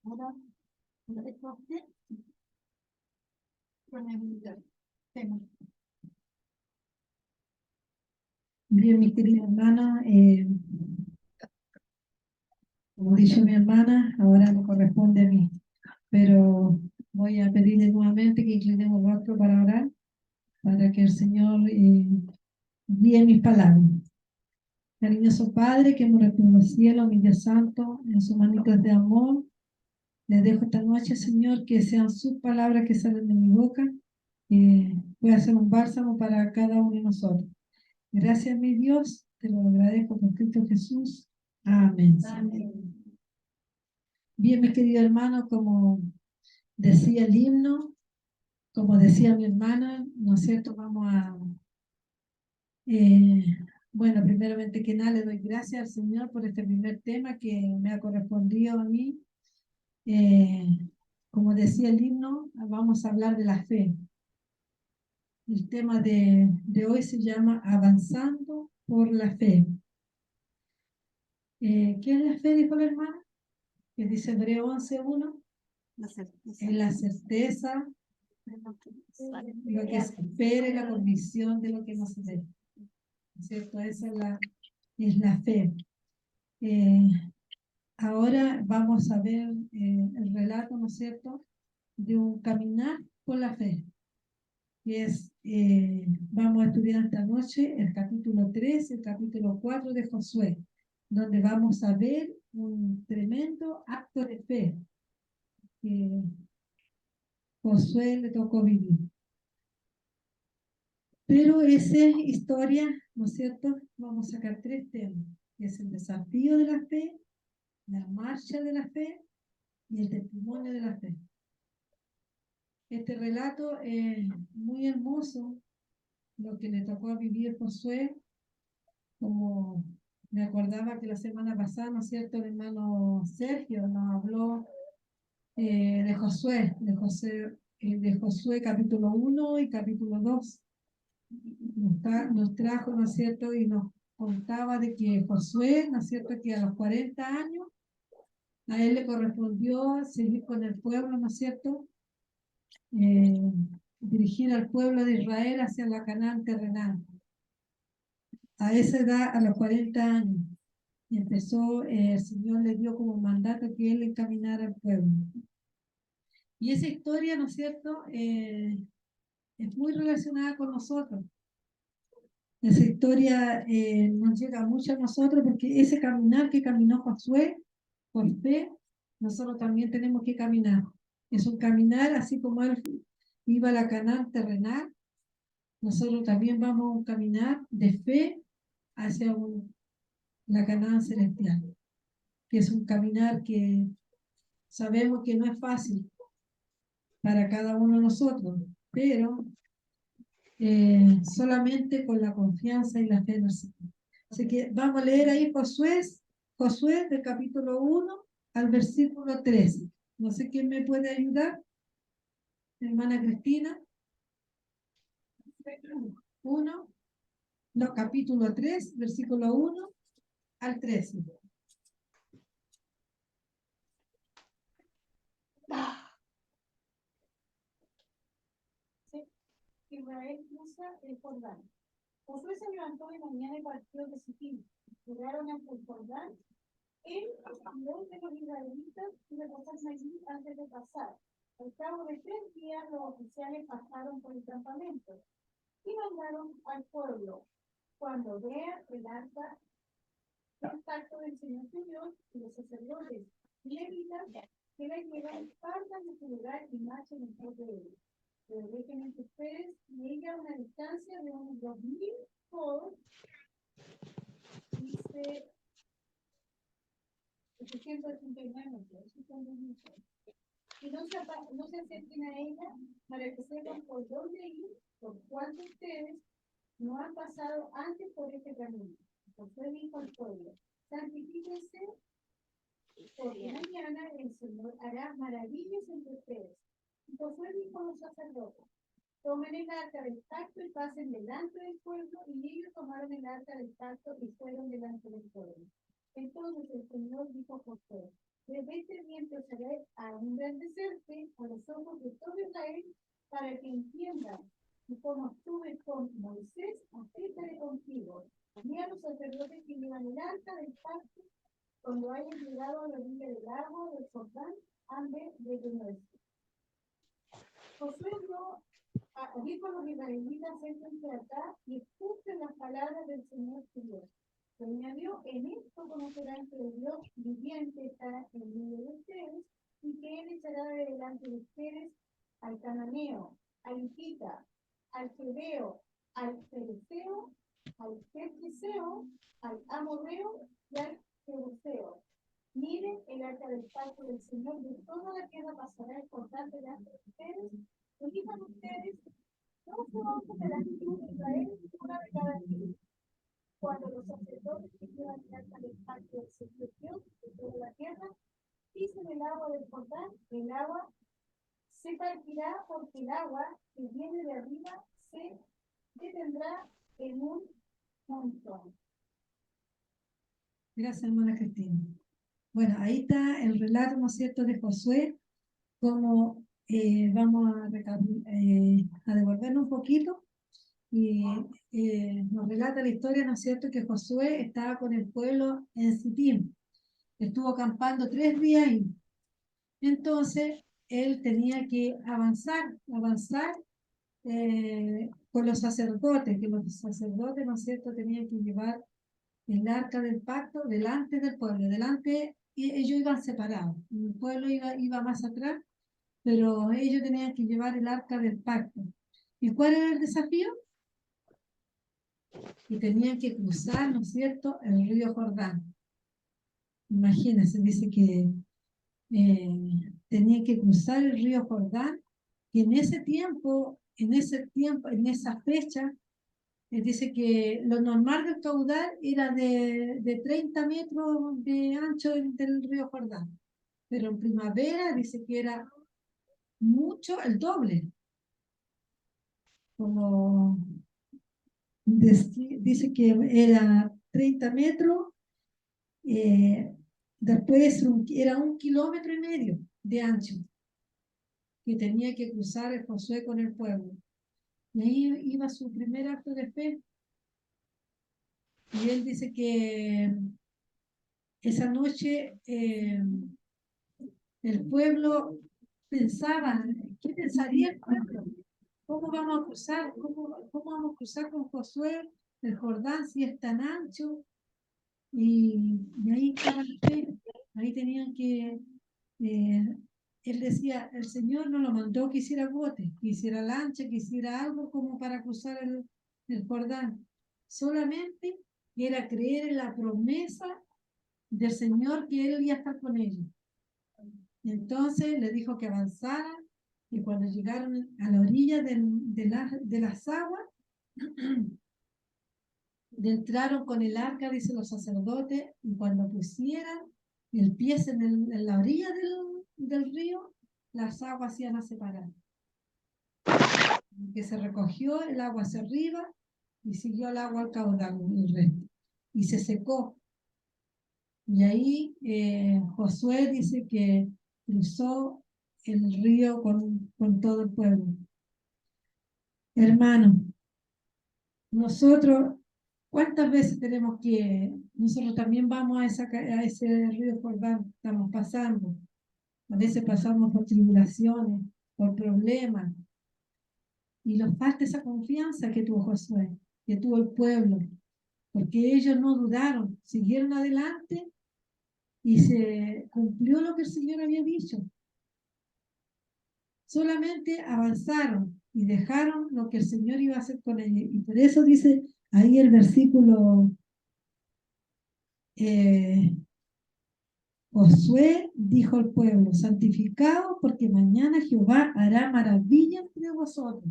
Ahora, ¿lo dejo a usted? Con el tema.
Bien, mi querida hermana, como dijo mi hermana, ahora me corresponde a mí, pero voy a pedirle nuevamente que inclinemos el rostro para orar, para que el Señor guíe mis palabras. Cariñoso Padre, que mora en los cielos, mi Dios santo, en sus manitos de amor, les dejo esta noche, Señor, que sean sus palabras que salen de mi boca, voy a hacer un bálsamo para cada uno de nosotros. Gracias, mi Dios, te lo agradezco por Cristo Jesús. Amén.
Amén.
Bien, mi querido hermano, como decía el himno, como decía mi hermana, ¿no es cierto? Vamos a... bueno, primeramente que nada, le doy gracias al Señor por este primer tema que me ha correspondido a mí. Como decía el himno, vamos a hablar de la fe. El tema de hoy se llama Avanzando por la fe. ¿Qué es la fe? Dijo la hermana, que dice Hebreo 11:1.
La certeza.
Es la certeza de lo que se espera y la convicción de lo que no se ve. ¿Cierto? Esa es la fe. Ahora vamos a ver el relato, ¿no es cierto?, de un caminar por la fe. Que es, vamos a estudiar esta noche el capítulo 3, el capítulo 4 de Josué, donde vamos a ver un tremendo acto de fe que Josué le tocó vivir. Pero esa historia, ¿no es cierto?, vamos a sacar tres temas, que es el desafío de la fe, la marcha de la fe y el testimonio de la fe. Este relato es muy hermoso, lo que le tocó vivir Josué, como me acordaba que la semana pasada, ¿no es cierto?, el hermano Sergio nos habló de Josué capítulo 1 y capítulo 2. Nos trajo, ¿no es cierto?, y nos contaba de que Josué, ¿no es cierto?, que a los 40 años a él le correspondió seguir con el pueblo, ¿no es cierto?, dirigir al pueblo de Israel hacia la Canaán terrenal. A esa edad, a los 40 años.
Y empezó, el Señor le dio como mandato que él encaminara al pueblo. Y esa historia, ¿no es cierto?, es muy relacionada con nosotros. Esa historia nos llega mucho a nosotros porque ese caminar que caminó Josué por fe, nosotros también tenemos que caminar. Es un caminar así como él iba a la Canaán terrenal, nosotros también vamos a caminar de fe hacia la Canaán celestial, que es un caminar que sabemos que no es fácil para cada uno de nosotros, pero solamente con la confianza y la fe en el Señor. Así que vamos a leer ahí Josué del capítulo 1 al versículo 13. No sé quién me puede ayudar, hermana Cristina. 1, no, capítulo 3, versículo 1 al 13. Israel cruza el Jordán. Josué se levantó de mañana y partió de Sittim. Llegaron hasta el Jordán. Él y dos de los israelitas reposaron allí antes de pasar. Al cabo de 3 días, los oficiales pasaron por el campamento y mandaron al pueblo: cuando vean el arca del pacto del Señor su Dios, y los sacerdotes y levitas que la llevan, partan de su lugar y marchen en pos de él. Pero dejen en sus pies y ella a una distancia de unos 2000 codos, dice 889 metros, y no se acerquen a ella para que sepan por dónde ir, por cuanto ustedes no han pasado antes por este camino. Josué dijo al pueblo: santifíquense, porque mañana el Señor hará maravillas entre ustedes. Y Josué dijo a los sacerdotes: tomen el arca del pacto y pasen delante del pueblo. Y ellos tomaron el arca del pacto y fueron delante del pueblo. Entonces el Señor dijo a Josué: desde este viento os haré a engrandecerte a los ojos de todo Israel, para que entiendan que como estuve con Moisés, así estaré contigo. Y a los sacerdotes que llevan el arca del pacto, cuando hayan llegado a la orilla del agua del Jordán, han de detenerse. Josué dijo a los israelitas: éntense acá y escuchen las palabras del Señor su Dios. Se añadió: en esto conocerán que el Dios viviente está en medio de ustedes, y que Él echará de delante de ustedes al cananeo, al hitita, al jebeo, al fereceo, al jebuseo, al amorreo y al jebuseo. Miren el arca del pacto del Señor de toda la tierra pasará el Jordán delante de ustedes. Y digan ustedes: no se vamos de la tribu de Israel, una de cada tribu. Cuando los sacerdotes que llevan el arca del pacto del Señor Dios de toda la tierra pisen el agua del Jordán, el agua se partirá, porque el agua que viene de arriba se detendrá en un montón. Gracias, hermana Cristina. Bueno, ahí está el relato, ¿no es cierto?, de Josué. Como vamos a devolvernos un poquito y nos relata la historia, ¿no es cierto?, que Josué estaba con el pueblo en Sittim. Estuvo acampando 3 días ahí. Entonces, él tenía que avanzar con los sacerdotes, que los sacerdotes, ¿no es cierto?, tenían que llevar el arca del pacto delante del pueblo, y ellos iban separados, el pueblo iba más atrás, pero ellos tenían que llevar el arca del pacto. ¿Y cuál era el desafío? Y tenían que cruzar, ¿no es cierto?, el río Jordán. Imagínense, dice que tenían que cruzar el río Jordán, y en esa fecha, dice que lo normal del caudal era de 30 metros de ancho del río Jordán, pero en primavera dice que era mucho, el doble. Como dice que era 30 metros, después era 1,5 kilómetros de ancho que tenía que cruzar el Josué con el pueblo. Y ahí iba su primer acto de fe. Y él dice que esa noche el pueblo pensaba, ¿qué pensaría el pueblo? ¿Cómo vamos a cruzar? ¿Cómo vamos a cruzar con Josué el Jordán si es tan ancho? Y ahí estaba la fe, ahí tenían que, él decía, el Señor no lo mandó que hiciera bote, que hiciera lancha, que hiciera algo como para cruzar el Jordán. Solamente era creer en la promesa del Señor que Él iba a estar con ellos. Entonces le dijo que avanzaran y cuando llegaron a la orilla de las aguas, entraron con el arca, dice los sacerdotes, y cuando pusieran el pie en la orilla del río, las aguas se iban a separar. Que se recogió el agua hacia arriba y siguió el agua al caudal, el resto, y se secó. Y ahí Josué dice que cruzó el río con todo el pueblo. Hermano, nosotros, ¿cuántas veces tenemos que, nosotros también vamos a ese río Jordán, estamos pasando? A veces pasamos por tribulaciones, por problemas, y nos falta esa confianza que tuvo Josué, que tuvo el pueblo, porque ellos no dudaron, siguieron adelante y se cumplió lo que el Señor había dicho. Solamente avanzaron y dejaron lo que el Señor iba a hacer con ellos. Y por eso dice ahí el versículo, Josué dijo al pueblo, santificado porque mañana Jehová hará maravillas entre vosotros.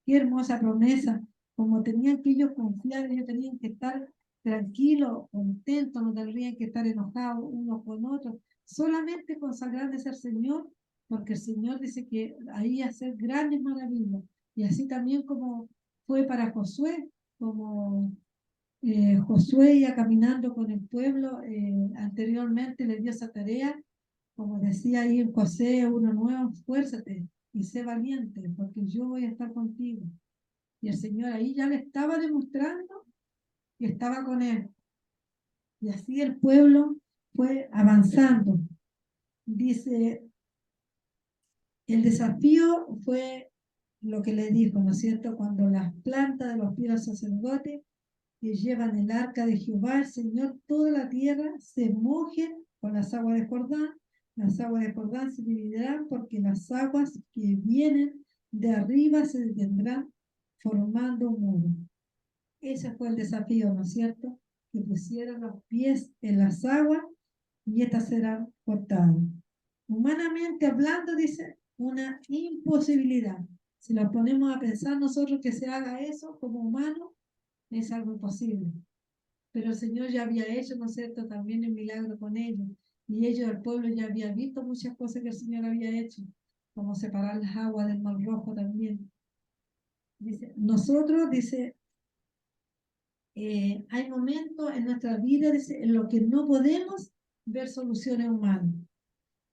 Qué hermosa promesa. Como tenían que ellos confiar, ellos tenían que estar tranquilos, contentos, no tendrían que estar enojados unos con otros, solamente consagrarles al Señor, porque el Señor dice que ahí hacer grandes maravillas. Y así también como fue para Josué, como Josué iba caminando con el pueblo, anteriormente le dio esa tarea, como decía ahí en José 1:9, esfuérzate y sé valiente, porque yo voy a estar contigo. Y el Señor ahí ya le estaba demostrando que estaba con él. Y así el pueblo fue avanzando. Dice, el desafío fue lo que le dijo, ¿no es cierto? Cuando las plantas de los pies del sacerdote que llevan el arca de Jehová, el Señor, toda la tierra se mojen con las aguas de Jordán. Las aguas de Jordán se dividirán porque las aguas que vienen de arriba se detendrán formando un muro. Ese fue el desafío, ¿no es cierto? Que pusieran los pies en las aguas y estas serán cortadas. Humanamente hablando, dice, una imposibilidad. Si nos ponemos a pensar nosotros que se haga eso como humanos, es algo imposible. Pero el Señor ya había hecho, ¿no es cierto?, también el milagro con ellos. Y ellos, el pueblo, ya había visto muchas cosas que el Señor había hecho, como separar las aguas del Mar Rojo también. Dice, nosotros, dice, hay momentos en nuestra vida, dice, en los que no podemos ver soluciones humanas.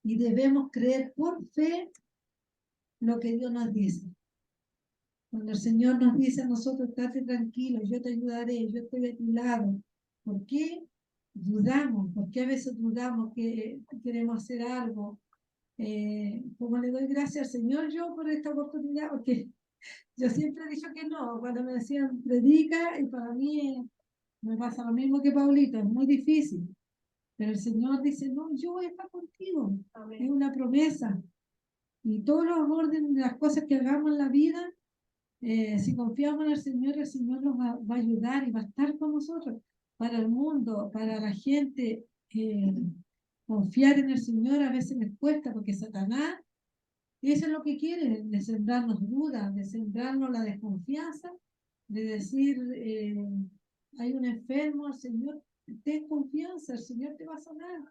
Y debemos creer por fe lo que Dios nos dice. Cuando el Señor nos dice a nosotros, estate tranquilo, yo te ayudaré, yo estoy a tu lado. ¿Por qué dudamos? ¿Por qué a veces dudamos que queremos hacer algo? Como le doy gracias al Señor yo por esta oportunidad, porque yo siempre he dicho que no, cuando me decían predica, y para mí me pasa lo mismo que Paulito, es muy difícil. Pero el Señor dice, no, yo voy a estar contigo. Amén. Es una promesa. Y todos los órdenes de las cosas que hagamos en la vida, si confiamos en el Señor nos va a ayudar y va a estar con nosotros. Para el mundo, para la gente, confiar en el Señor a veces les cuesta, porque Satanás, eso es lo que quiere, de sembrarnos dudas, de sembrarnos la desconfianza, de decir, hay un enfermo, el Señor, ten confianza, el Señor te va a sanar.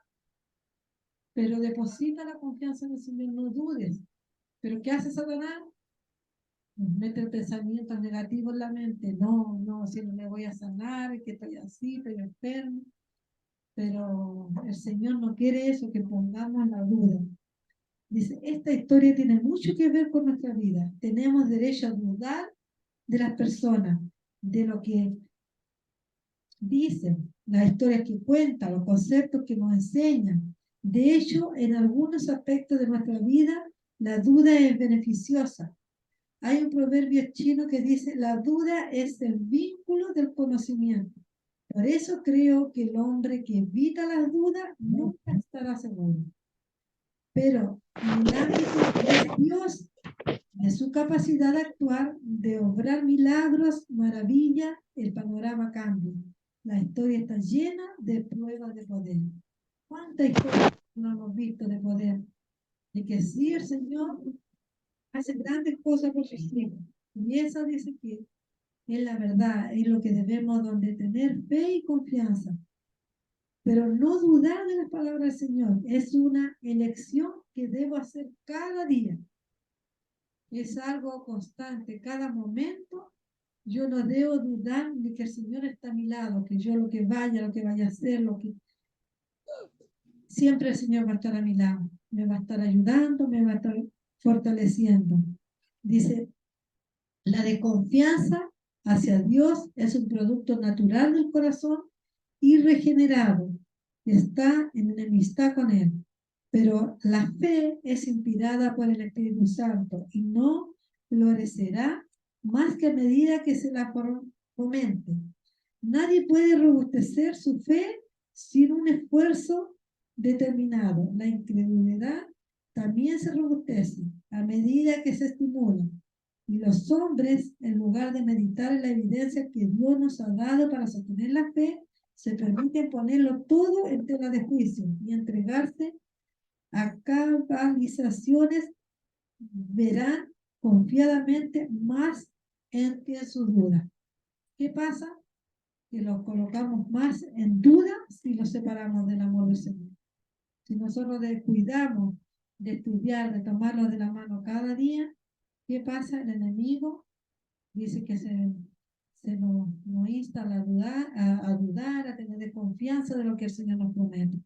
Pero deposita la confianza en el Señor, no dudes. ¿Pero qué hace Satanás? Nos mete pensamientos negativos en la mente. No, si no me voy a sanar, que estoy así, estoy enfermo. Pero el Señor no quiere eso, que pongamos la duda. Dice, esta historia tiene mucho que ver con nuestra vida. Tenemos derecho a dudar de las personas, de lo que
dicen, las historias que cuentan, los conceptos que nos enseñan. De hecho, en algunos aspectos de nuestra vida, la duda es beneficiosa. Hay un proverbio chino que dice, la duda es el vínculo del conocimiento. Por eso creo que el hombre que evita las dudas nunca estará seguro. Pero en el ámbito de Dios, de su capacidad de actuar, de obrar milagros, maravillas, el panorama cambia. La historia está llena de pruebas de poder. ¿Cuántas historias no hemos visto de poder? De que sí, el Señor hace grandes cosas por sus hijos. Y esa dice que es la verdad, es lo que debemos donde tener fe y confianza. Pero no dudar de las palabras del Señor. Es una elección que debo hacer cada día. Es algo constante, cada momento. Yo no debo dudar de que el Señor está a mi lado, que yo lo que vaya a hacer, siempre el Señor va a estar a mi lado. Me va a estar ayudando, me va a estar fortaleciendo. Dice, la desconfianza hacia Dios es un producto natural del corazón y regenerado. Está en enemistad con Él. Pero la fe es inspirada por el Espíritu Santo y no florecerá más que a medida que se la fomente. Nadie puede robustecer su fe sin un esfuerzo determinado. La incredulidad también se robustece a medida que se estimula. Y los hombres, en lugar de meditar en la evidencia que Dios nos ha dado para sostener la fe, se permiten ponerlo todo en tela de juicio y entregarse a cabalizaciones, verán confiadamente más en sus dudas. ¿Qué pasa? Que los colocamos más en duda si los separamos del amor del Señor. Si nosotros descuidamos de estudiar, de tomarlo de la mano cada día, ¿qué pasa? El enemigo dice que nos insta a dudar, a tener desconfianza de lo que el Señor nos promete.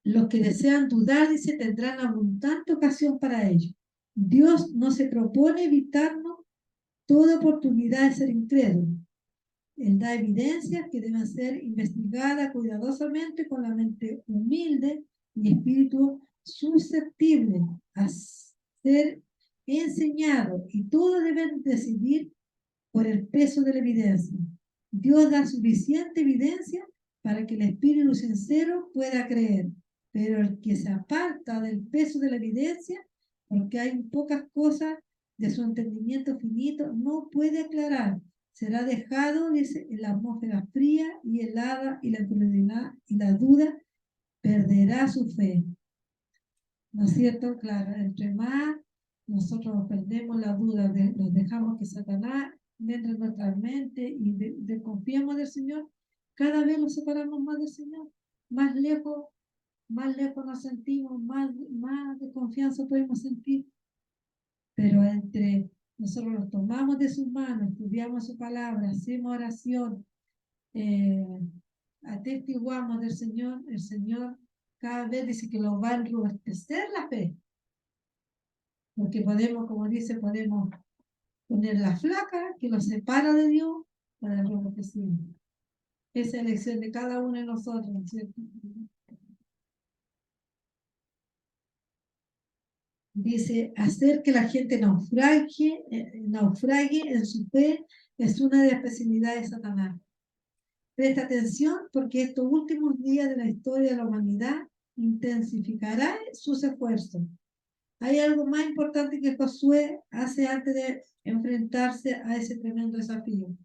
Los que desean dudar, dice, tendrán abundante ocasión para ello. Dios no se propone evitarnos toda oportunidad de ser incrédulo. Él da evidencias que deben ser investigadas cuidadosamente con la mente humilde y espíritu susceptible a ser enseñado, y todos deben decidir por el peso de la evidencia. Dios da suficiente evidencia para que el espíritu sincero pueda creer, pero el que se aparta del peso de la evidencia, porque hay pocas cosas de su entendimiento finito, no puede aclarar. Será dejado, dice, en la atmósfera fría y helada, y la incredulidad y la duda perderá su fe. ¿No es cierto? Claro, entre más nosotros perdemos la duda, nos dejamos que Satanás entre en nuestra mente y desconfiamos del Señor, cada vez nos separamos más del Señor, más lejos nos sentimos, más desconfianza podemos sentir. Pero entre nosotros los tomamos de sus manos, estudiamos su palabra, hacemos oración, atestiguamos del Señor, el Señor cada vez dice que nos va a enrobustecer la fe. Porque podemos, como dice, podemos poner la flaca que nos separa de Dios para el enrobustecimiento. Esa es la elección de cada uno de nosotros, ¿no es cierto? Dice, hacer que la gente naufrague en su fe es una de las especialidades de Satanás. Presta atención, porque estos últimos días de la historia de la humanidad intensificará sus esfuerzos. Hay algo más importante que Josué hace antes de enfrentarse a ese tremendo desafío.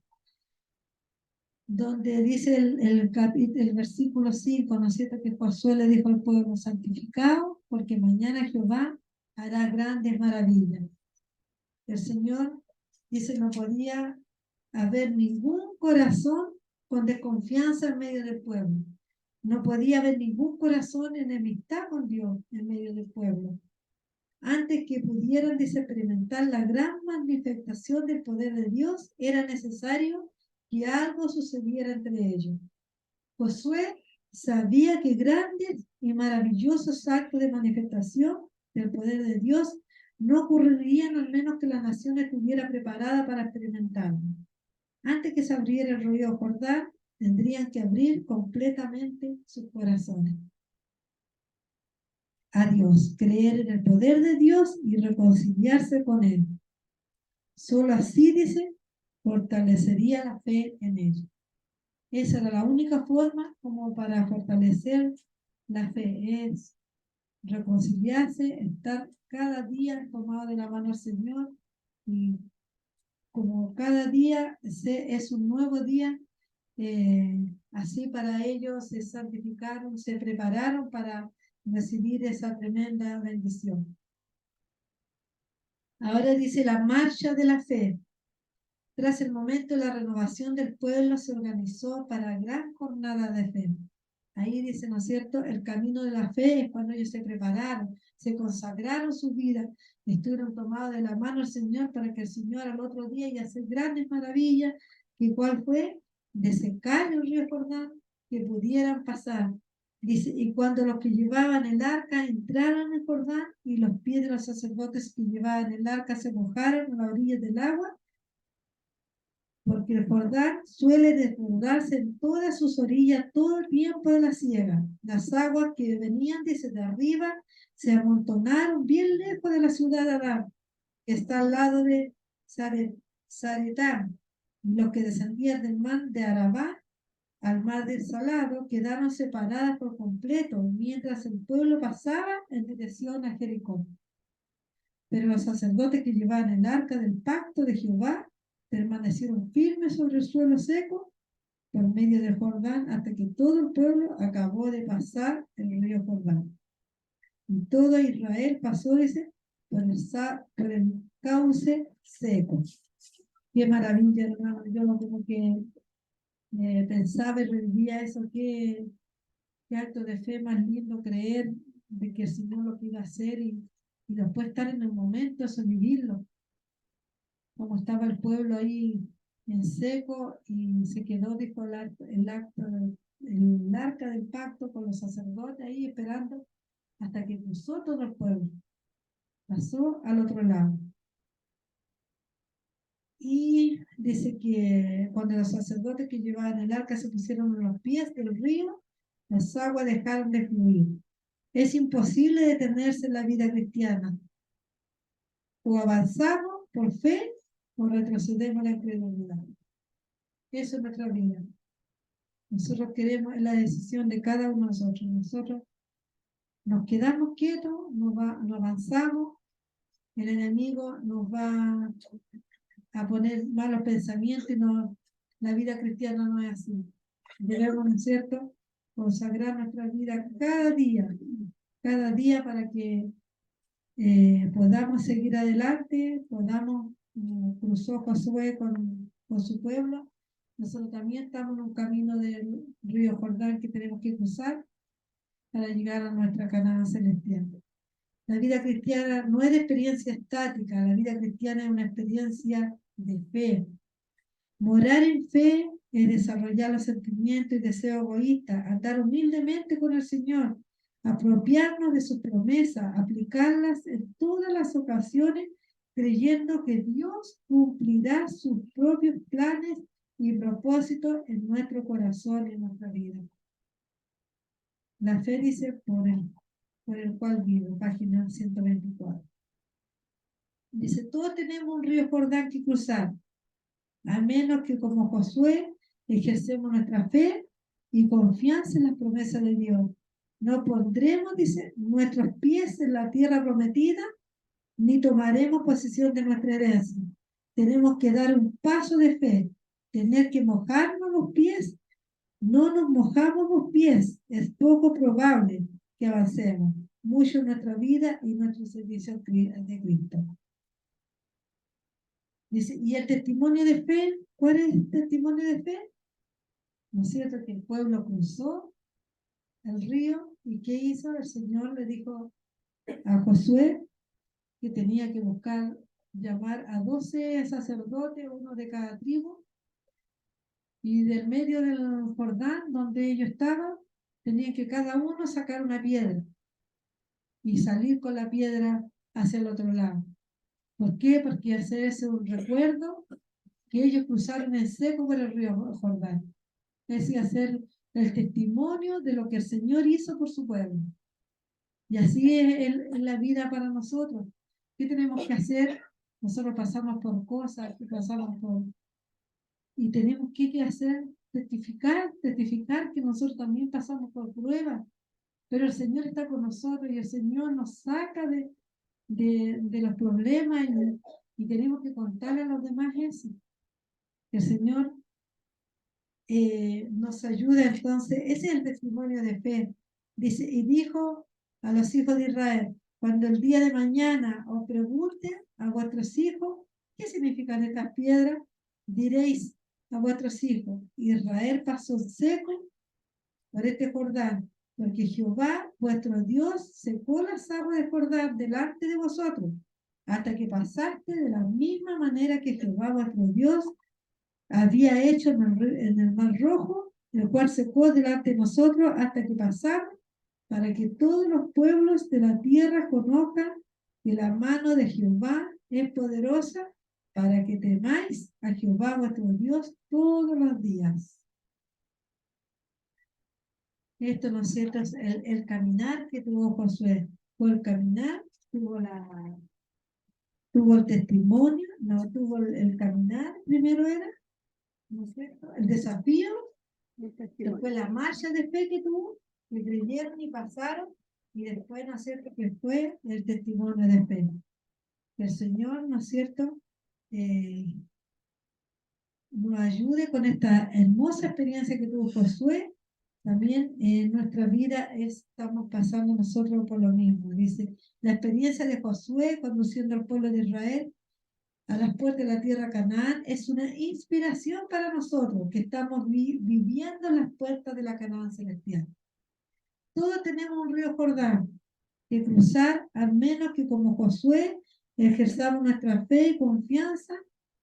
Donde dice el versículo 5, ¿no es cierto? Que Josué le dijo al pueblo: santificado, porque mañana Jehová hará grandes maravillas. El Señor dice, no podía haber ningún corazón con desconfianza en medio del pueblo. No podía haber ningún corazón en enemistad con Dios en medio del pueblo. Antes que pudieran experimentar la gran manifestación del poder de Dios, era necesario que algo sucediera entre ellos. Josué sabía que grandes y maravillosos actos de manifestación del poder de Dios no ocurrirían al menos que la nación estuviera preparada para experimentarlo. Antes que se abriera el río Jordán, tendrían que abrir completamente sus corazones a Dios, creer en el poder de Dios y reconciliarse con Él. Solo así, dice, fortalecería la fe en Él. Esa era la única forma como para fortalecer la fe, es reconciliarse, estar cada día tomado de la mano del Señor, y como cada día es un nuevo día, así para ellos se santificaron, se prepararon para recibir esa tremenda bendición. Ahora dice la marcha de la fe. Tras el momento de la renovación del pueblo se organizó para gran jornada de fe. Ahí dice, ¿no es cierto? El camino de la fe es cuando ellos se prepararon, se consagraron su vida, estuvieron tomados de la mano del Señor para que el Señor al otro día y hacer grandes maravillas, que cuál fue, de secar el río Jordán, que pudieran pasar. Dice, y cuando los que llevaban el arca entraron en el Jordán y los pies de los sacerdotes que llevaban el arca se mojaron en la orilla del agua, porque el Jordán suele desbordarse en todas sus orillas todo el tiempo de la siega. Las aguas que venían desde arriba se amontonaron bien lejos de la ciudad de Aram, que está al lado de Zaretán. Los que descendían del mar de Arabá al mar del Salado quedaron separadas por completo, mientras el pueblo pasaba en dirección a Jericó. Pero los sacerdotes que llevaban el arca del pacto de Jehová permanecieron firmes sobre el suelo seco por medio del Jordán hasta que todo el pueblo acabó de pasar el río Jordán. Y todo Israel pasó ese por el cauce seco. Qué maravilla, hermano. Yo no como que pensaba y revivía eso. Qué acto de fe más lindo creer de que el Señor lo iba a hacer y después estar en el momento, eso vivirlo. Como estaba el pueblo ahí en seco y se quedó, dijo el arca del pacto con los sacerdotes ahí esperando hasta que cruzó todo el pueblo, pasó al otro lado. Y dice que cuando los sacerdotes que llevaban el arca se pusieron en los pies del río, las aguas dejaron de fluir. Es imposible detenerse en la vida cristiana. O avanzamos por fe o retrocedemos en la incredulidad. Eso es nuestra vida. Nosotros queremos, es la decisión de cada uno de nosotros. Nosotros nos quedamos quietos, no avanzamos, el enemigo nos va a poner malos pensamientos y la vida cristiana no es así. Debemos, ¿no es cierto?, consagrar nuestra vida cada día para que podamos seguir adelante, podamos, cruzó Josué con su pueblo. Nosotros también estamos en un camino del río Jordán que tenemos que cruzar para llegar a nuestra Canaán celestial. La vida cristiana no es de experiencia estática, la vida cristiana es una experiencia de fe. Morar en fe es desarrollar los sentimientos y deseos egoístas, andar humildemente con el Señor, apropiarnos de sus promesas, aplicarlas en todas las ocasiones, creyendo que Dios cumplirá sus propios planes y propósitos en nuestro corazón y en nuestra vida. La fe dice por el cual vivo, página 124. Dice, todos tenemos un río Jordán que cruzar, a menos que como Josué ejercemos nuestra fe y confianza en las promesas de Dios. No pondremos, dice, nuestros pies en la tierra prometida, ni tomaremos posesión de nuestra herencia. Tenemos que dar un paso de fe, tener que mojarnos los pies. No nos mojamos los pies, es poco probable que avancemos mucho en nuestra vida y nuestro servicio de Cristo. Dice, ¿y el testimonio de fe? ¿Cuál es el testimonio de fe? ¿No es cierto que el pueblo cruzó el río y qué hizo? El Señor le dijo a Josué que tenía que llamar a 12 sacerdotes, uno de cada tribu, y del medio del Jordán, donde ellos estaban, tenían que cada uno sacar una piedra y salir con la piedra hacia el otro lado. ¿Por qué? Porque ese es un recuerdo que ellos cruzaron en seco por el río Jordán. Es decir, hacer el testimonio de lo que el Señor hizo por su pueblo. Y así es en la vida para nosotros. ¿Qué tenemos que hacer? Nosotros pasamos por cosas, y tenemos que hacer, testificar que nosotros también pasamos por pruebas, pero el Señor está con nosotros y el Señor nos saca de los problemas y tenemos que contarle a los demás eso. Que el Señor nos ayuda entonces, ese es el testimonio de fe. Dice, y dijo a los hijos de Israel, cuando el día de mañana os pregunten a vuestros hijos, ¿qué significan estas piedras? Diréis a vuestros hijos, Israel pasó seco por este Jordán, porque Jehová, vuestro Dios, secó las aguas de Jordán delante de vosotros, hasta que pasaste de la misma manera que Jehová, vuestro Dios, había hecho en el mar rojo, el cual secó delante de nosotros hasta que pasamos, para que todos los pueblos de la tierra conozcan que la mano de Jehová es poderosa, para que temáis a Jehová vuestro Dios todos los días. Esto, ¿no es cierto?, es el caminar que tuvo Josué. Fue el caminar, tuvo el testimonio, no tuvo el caminar, primero era, ¿no es cierto?, el desafío, después la marcha de fe que tuvo, que creyeron y pasaron, y después, ¿no es cierto?, que fue el testimonio de fe. El Señor, ¿no es cierto?, nos ayude con esta hermosa experiencia que tuvo Josué. También en nuestra vida estamos pasando nosotros por lo mismo. Dice, la experiencia de Josué conduciendo al pueblo de Israel a las puertas de la tierra Canaán es una inspiración para nosotros que estamos viviendo en las puertas de la Canaán celestial. Todos tenemos un río Jordán que cruzar, al menos que como Josué ejerzamos nuestra fe y confianza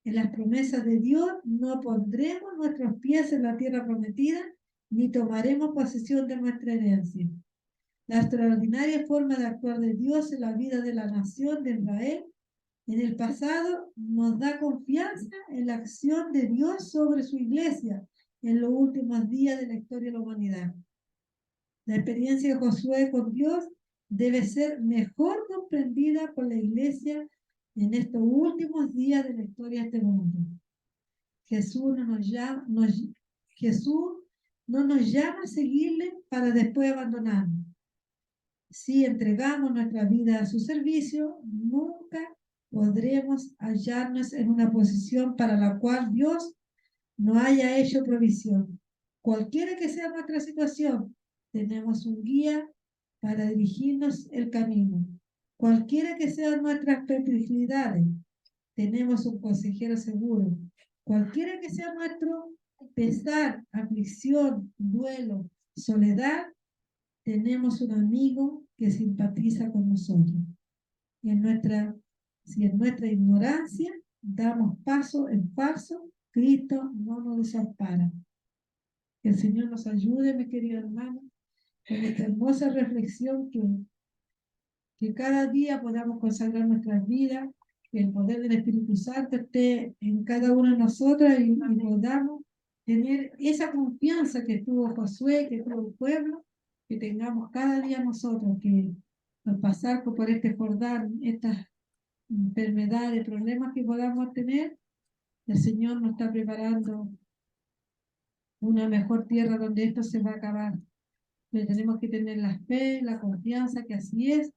en las promesas de Dios, no pondremos nuestros pies en la tierra prometida, ni tomaremos posesión de nuestra herencia. La extraordinaria forma de actuar de Dios en la vida de la nación de Israel en el pasado nos da confianza en la acción de Dios sobre su iglesia en los últimos días de la historia de la humanidad. La experiencia de Josué con Dios debe ser mejor comprendida por la iglesia en estos últimos días de la historia de este mundo. Jesús no nos llama a seguirle para después abandonarnos. Si entregamos nuestra vida a su servicio, nunca podremos hallarnos en una posición para la cual Dios no haya hecho provisión. Cualquiera que sea nuestra situación, tenemos un guía para dirigirnos el camino. Cualquiera que sean nuestras perplejidades, tenemos un consejero seguro. Cualquiera que sea nuestro pesar, aflicción, duelo, soledad, tenemos un amigo que simpatiza con nosotros. Si en nuestra ignorancia damos paso en falso, Cristo no nos desampara. Que el Señor nos ayude, mi querido hermano, con esta hermosa reflexión que cada día podamos consagrar nuestras vidas, que el poder del Espíritu Santo esté en cada uno de nosotros y podamos tener esa confianza que tuvo Josué, que tuvo el pueblo, que tengamos cada día nosotros, que al pasar por este Jordán, estas enfermedades, problemas que podamos tener, el Señor nos está preparando una mejor tierra donde esto se va a acabar. Pero tenemos que tener la fe, la confianza que así es,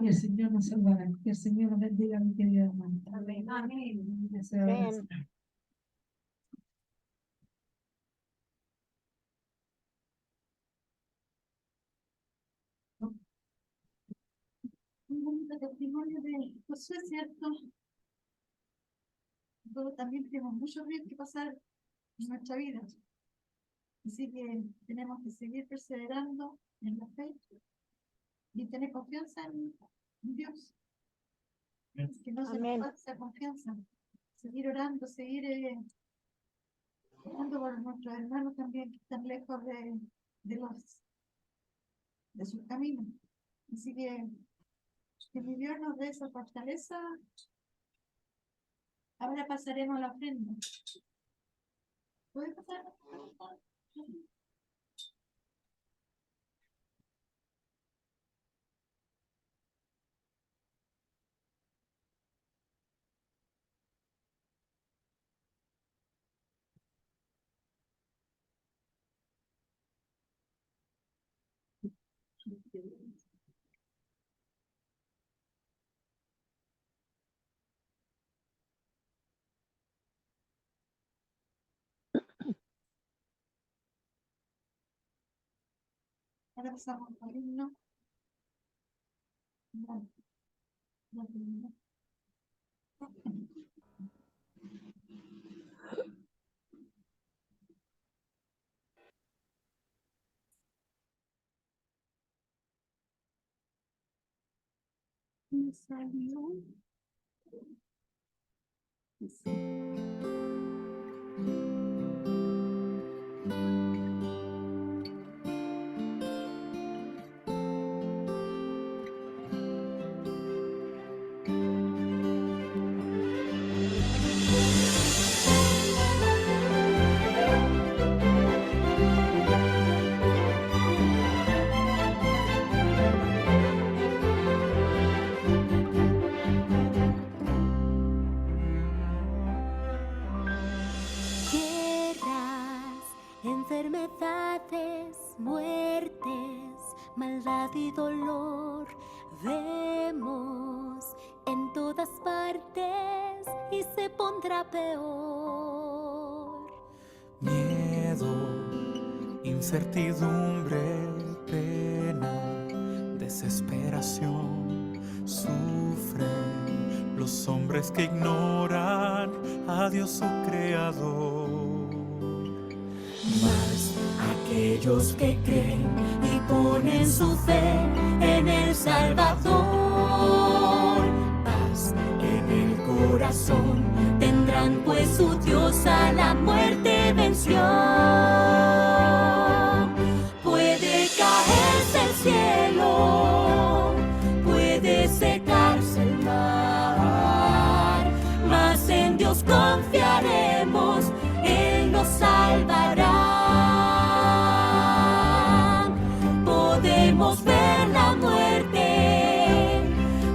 y el Señor nos salvará. Que el Señor nos bendiga, mi querido hermano.
Amén.
Amén.
Un bonito testimonio de Josué, ¿cierto? Todos también tenemos muchos ríos que pasar en nuestra vida. Así que tenemos que seguir perseverando en la fe y tener confianza en Dios. Que no se nos falte esa confianza. Seguir orando, seguir orando por nuestros hermanos también que están lejos de sus caminos. Así que mi Dios nos dé esa fortaleza Ahora pasaremos a la ofrenda. ¿Puede pasar? Ahora pasamos al himno.
Guerras, enfermedades, muertes, maldad y dolor vemos en todas partes y se pondrá peor.
Miedo, incertidumbre, pena, desesperación, sufren los hombres que ignoran a Dios su creador.
Mas aquellos que creen y ponen su fe en el Salvador, paz en el corazón tendrán, pues su Dios a la muerte venció. Puede caerse el cielo, puede secarse el mar, mas en Dios confiaremos, Él nos salvará. Podemos ver la muerte,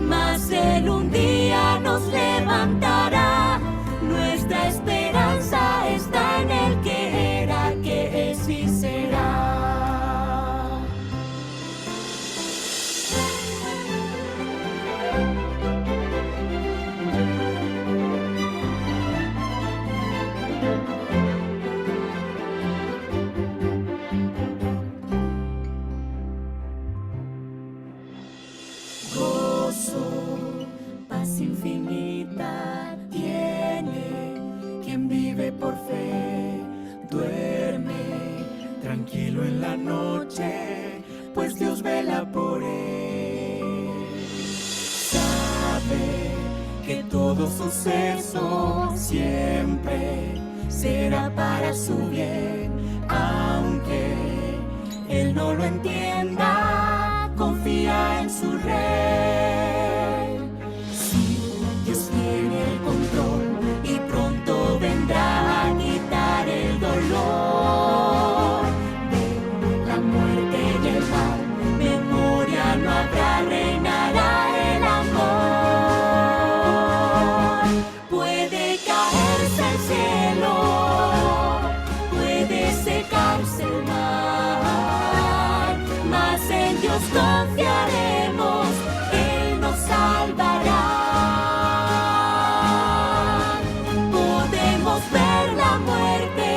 mas Él un día nos levantará. Nuestra esperanza está en el que era, que es y será. Paz infinita tiene quien vive por fe, duerme
Tranquilo en la noche, pues Dios vela por él.
sabe que todo suceso siempre será para su bien, aunque él no lo entienda, confía en su rey. Sí, Dios tiene el control y pronto vendrá a quitar el dolor de la muerte y el mal. Memoria no habrá, reinará el amor. Puede caerse el cielo, puede secarse el mar, mas en Dios confiaremos, Él nos salvará. Podemos ver la muerte,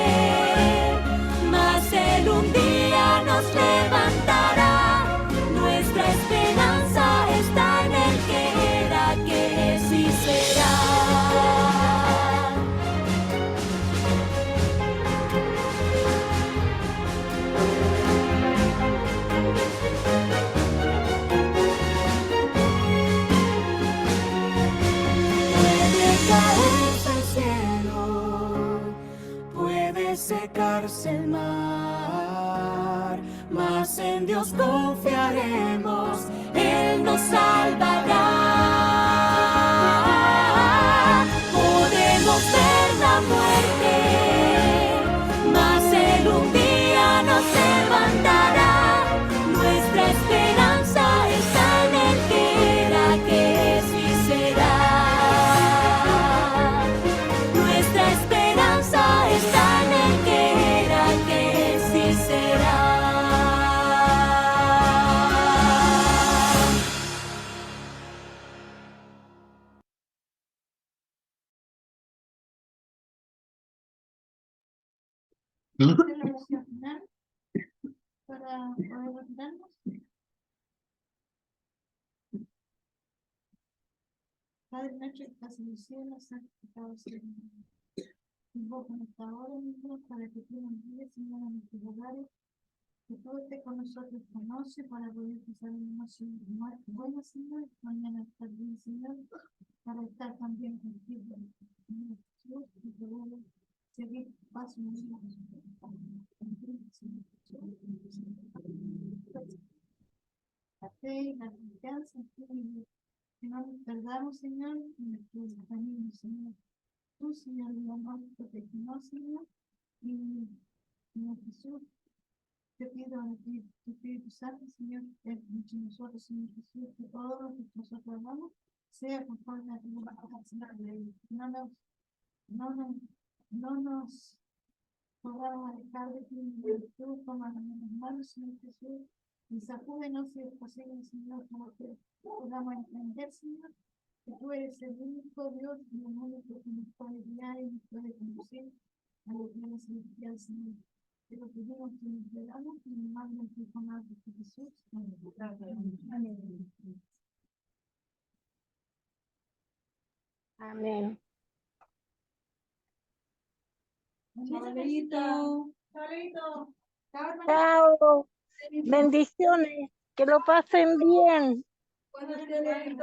mas Él un día nos levantará. Nuestra esperanza está en el que era, que es y será. Puede caerse el cielo, puede secarse el mar, mas en Dios confiaremos, Él nos salvará. Podemos
hacer la oración final para poder retirarnos. Padre nuestro que estás en el cielo, santificado sea tu nombre. Invoco en esta hora, mi Dios, para que tú nos guíes, Señor, a nuestros hogares, que tú estés con nosotros esta noche para poder pasar una noche buena, Señor, mañana estar bien, Señor, para estar también contigo, Señor Jesús, y poder seguir paso en vida. La fe y la confianza en ti, mi Dios. Que no nos perdamos, Señor, en nuestros caminos, Señor. Tú, Señor, mi amor, protégenos, Señor. Y, Señor Jesús, te pido a ti, tu Espíritu Santo, Señor, que entre nosotros, Señor Jesús, que todo lo que nosotros hagamos sea conforme a tu voluntad, Señor. No nos podamos alejar de ti, Señor Jesús, tómanos en las manos, Señor Jesús, y sacúdenos si es posible, Señor, como que podamos entender, Señor, que tú eres el único Dios y el único que nos puede guiar y nos puede conducir a lo que es celestial, Señor. Te lo pedimos que nos velamos y nos manden tu Hijo amado Jesús. Amén.
Amén.
Chavalito. Chavalito.
Chao. Bendiciones. Que lo pasen bien.
Buenas noches.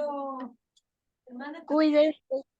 Cuídense.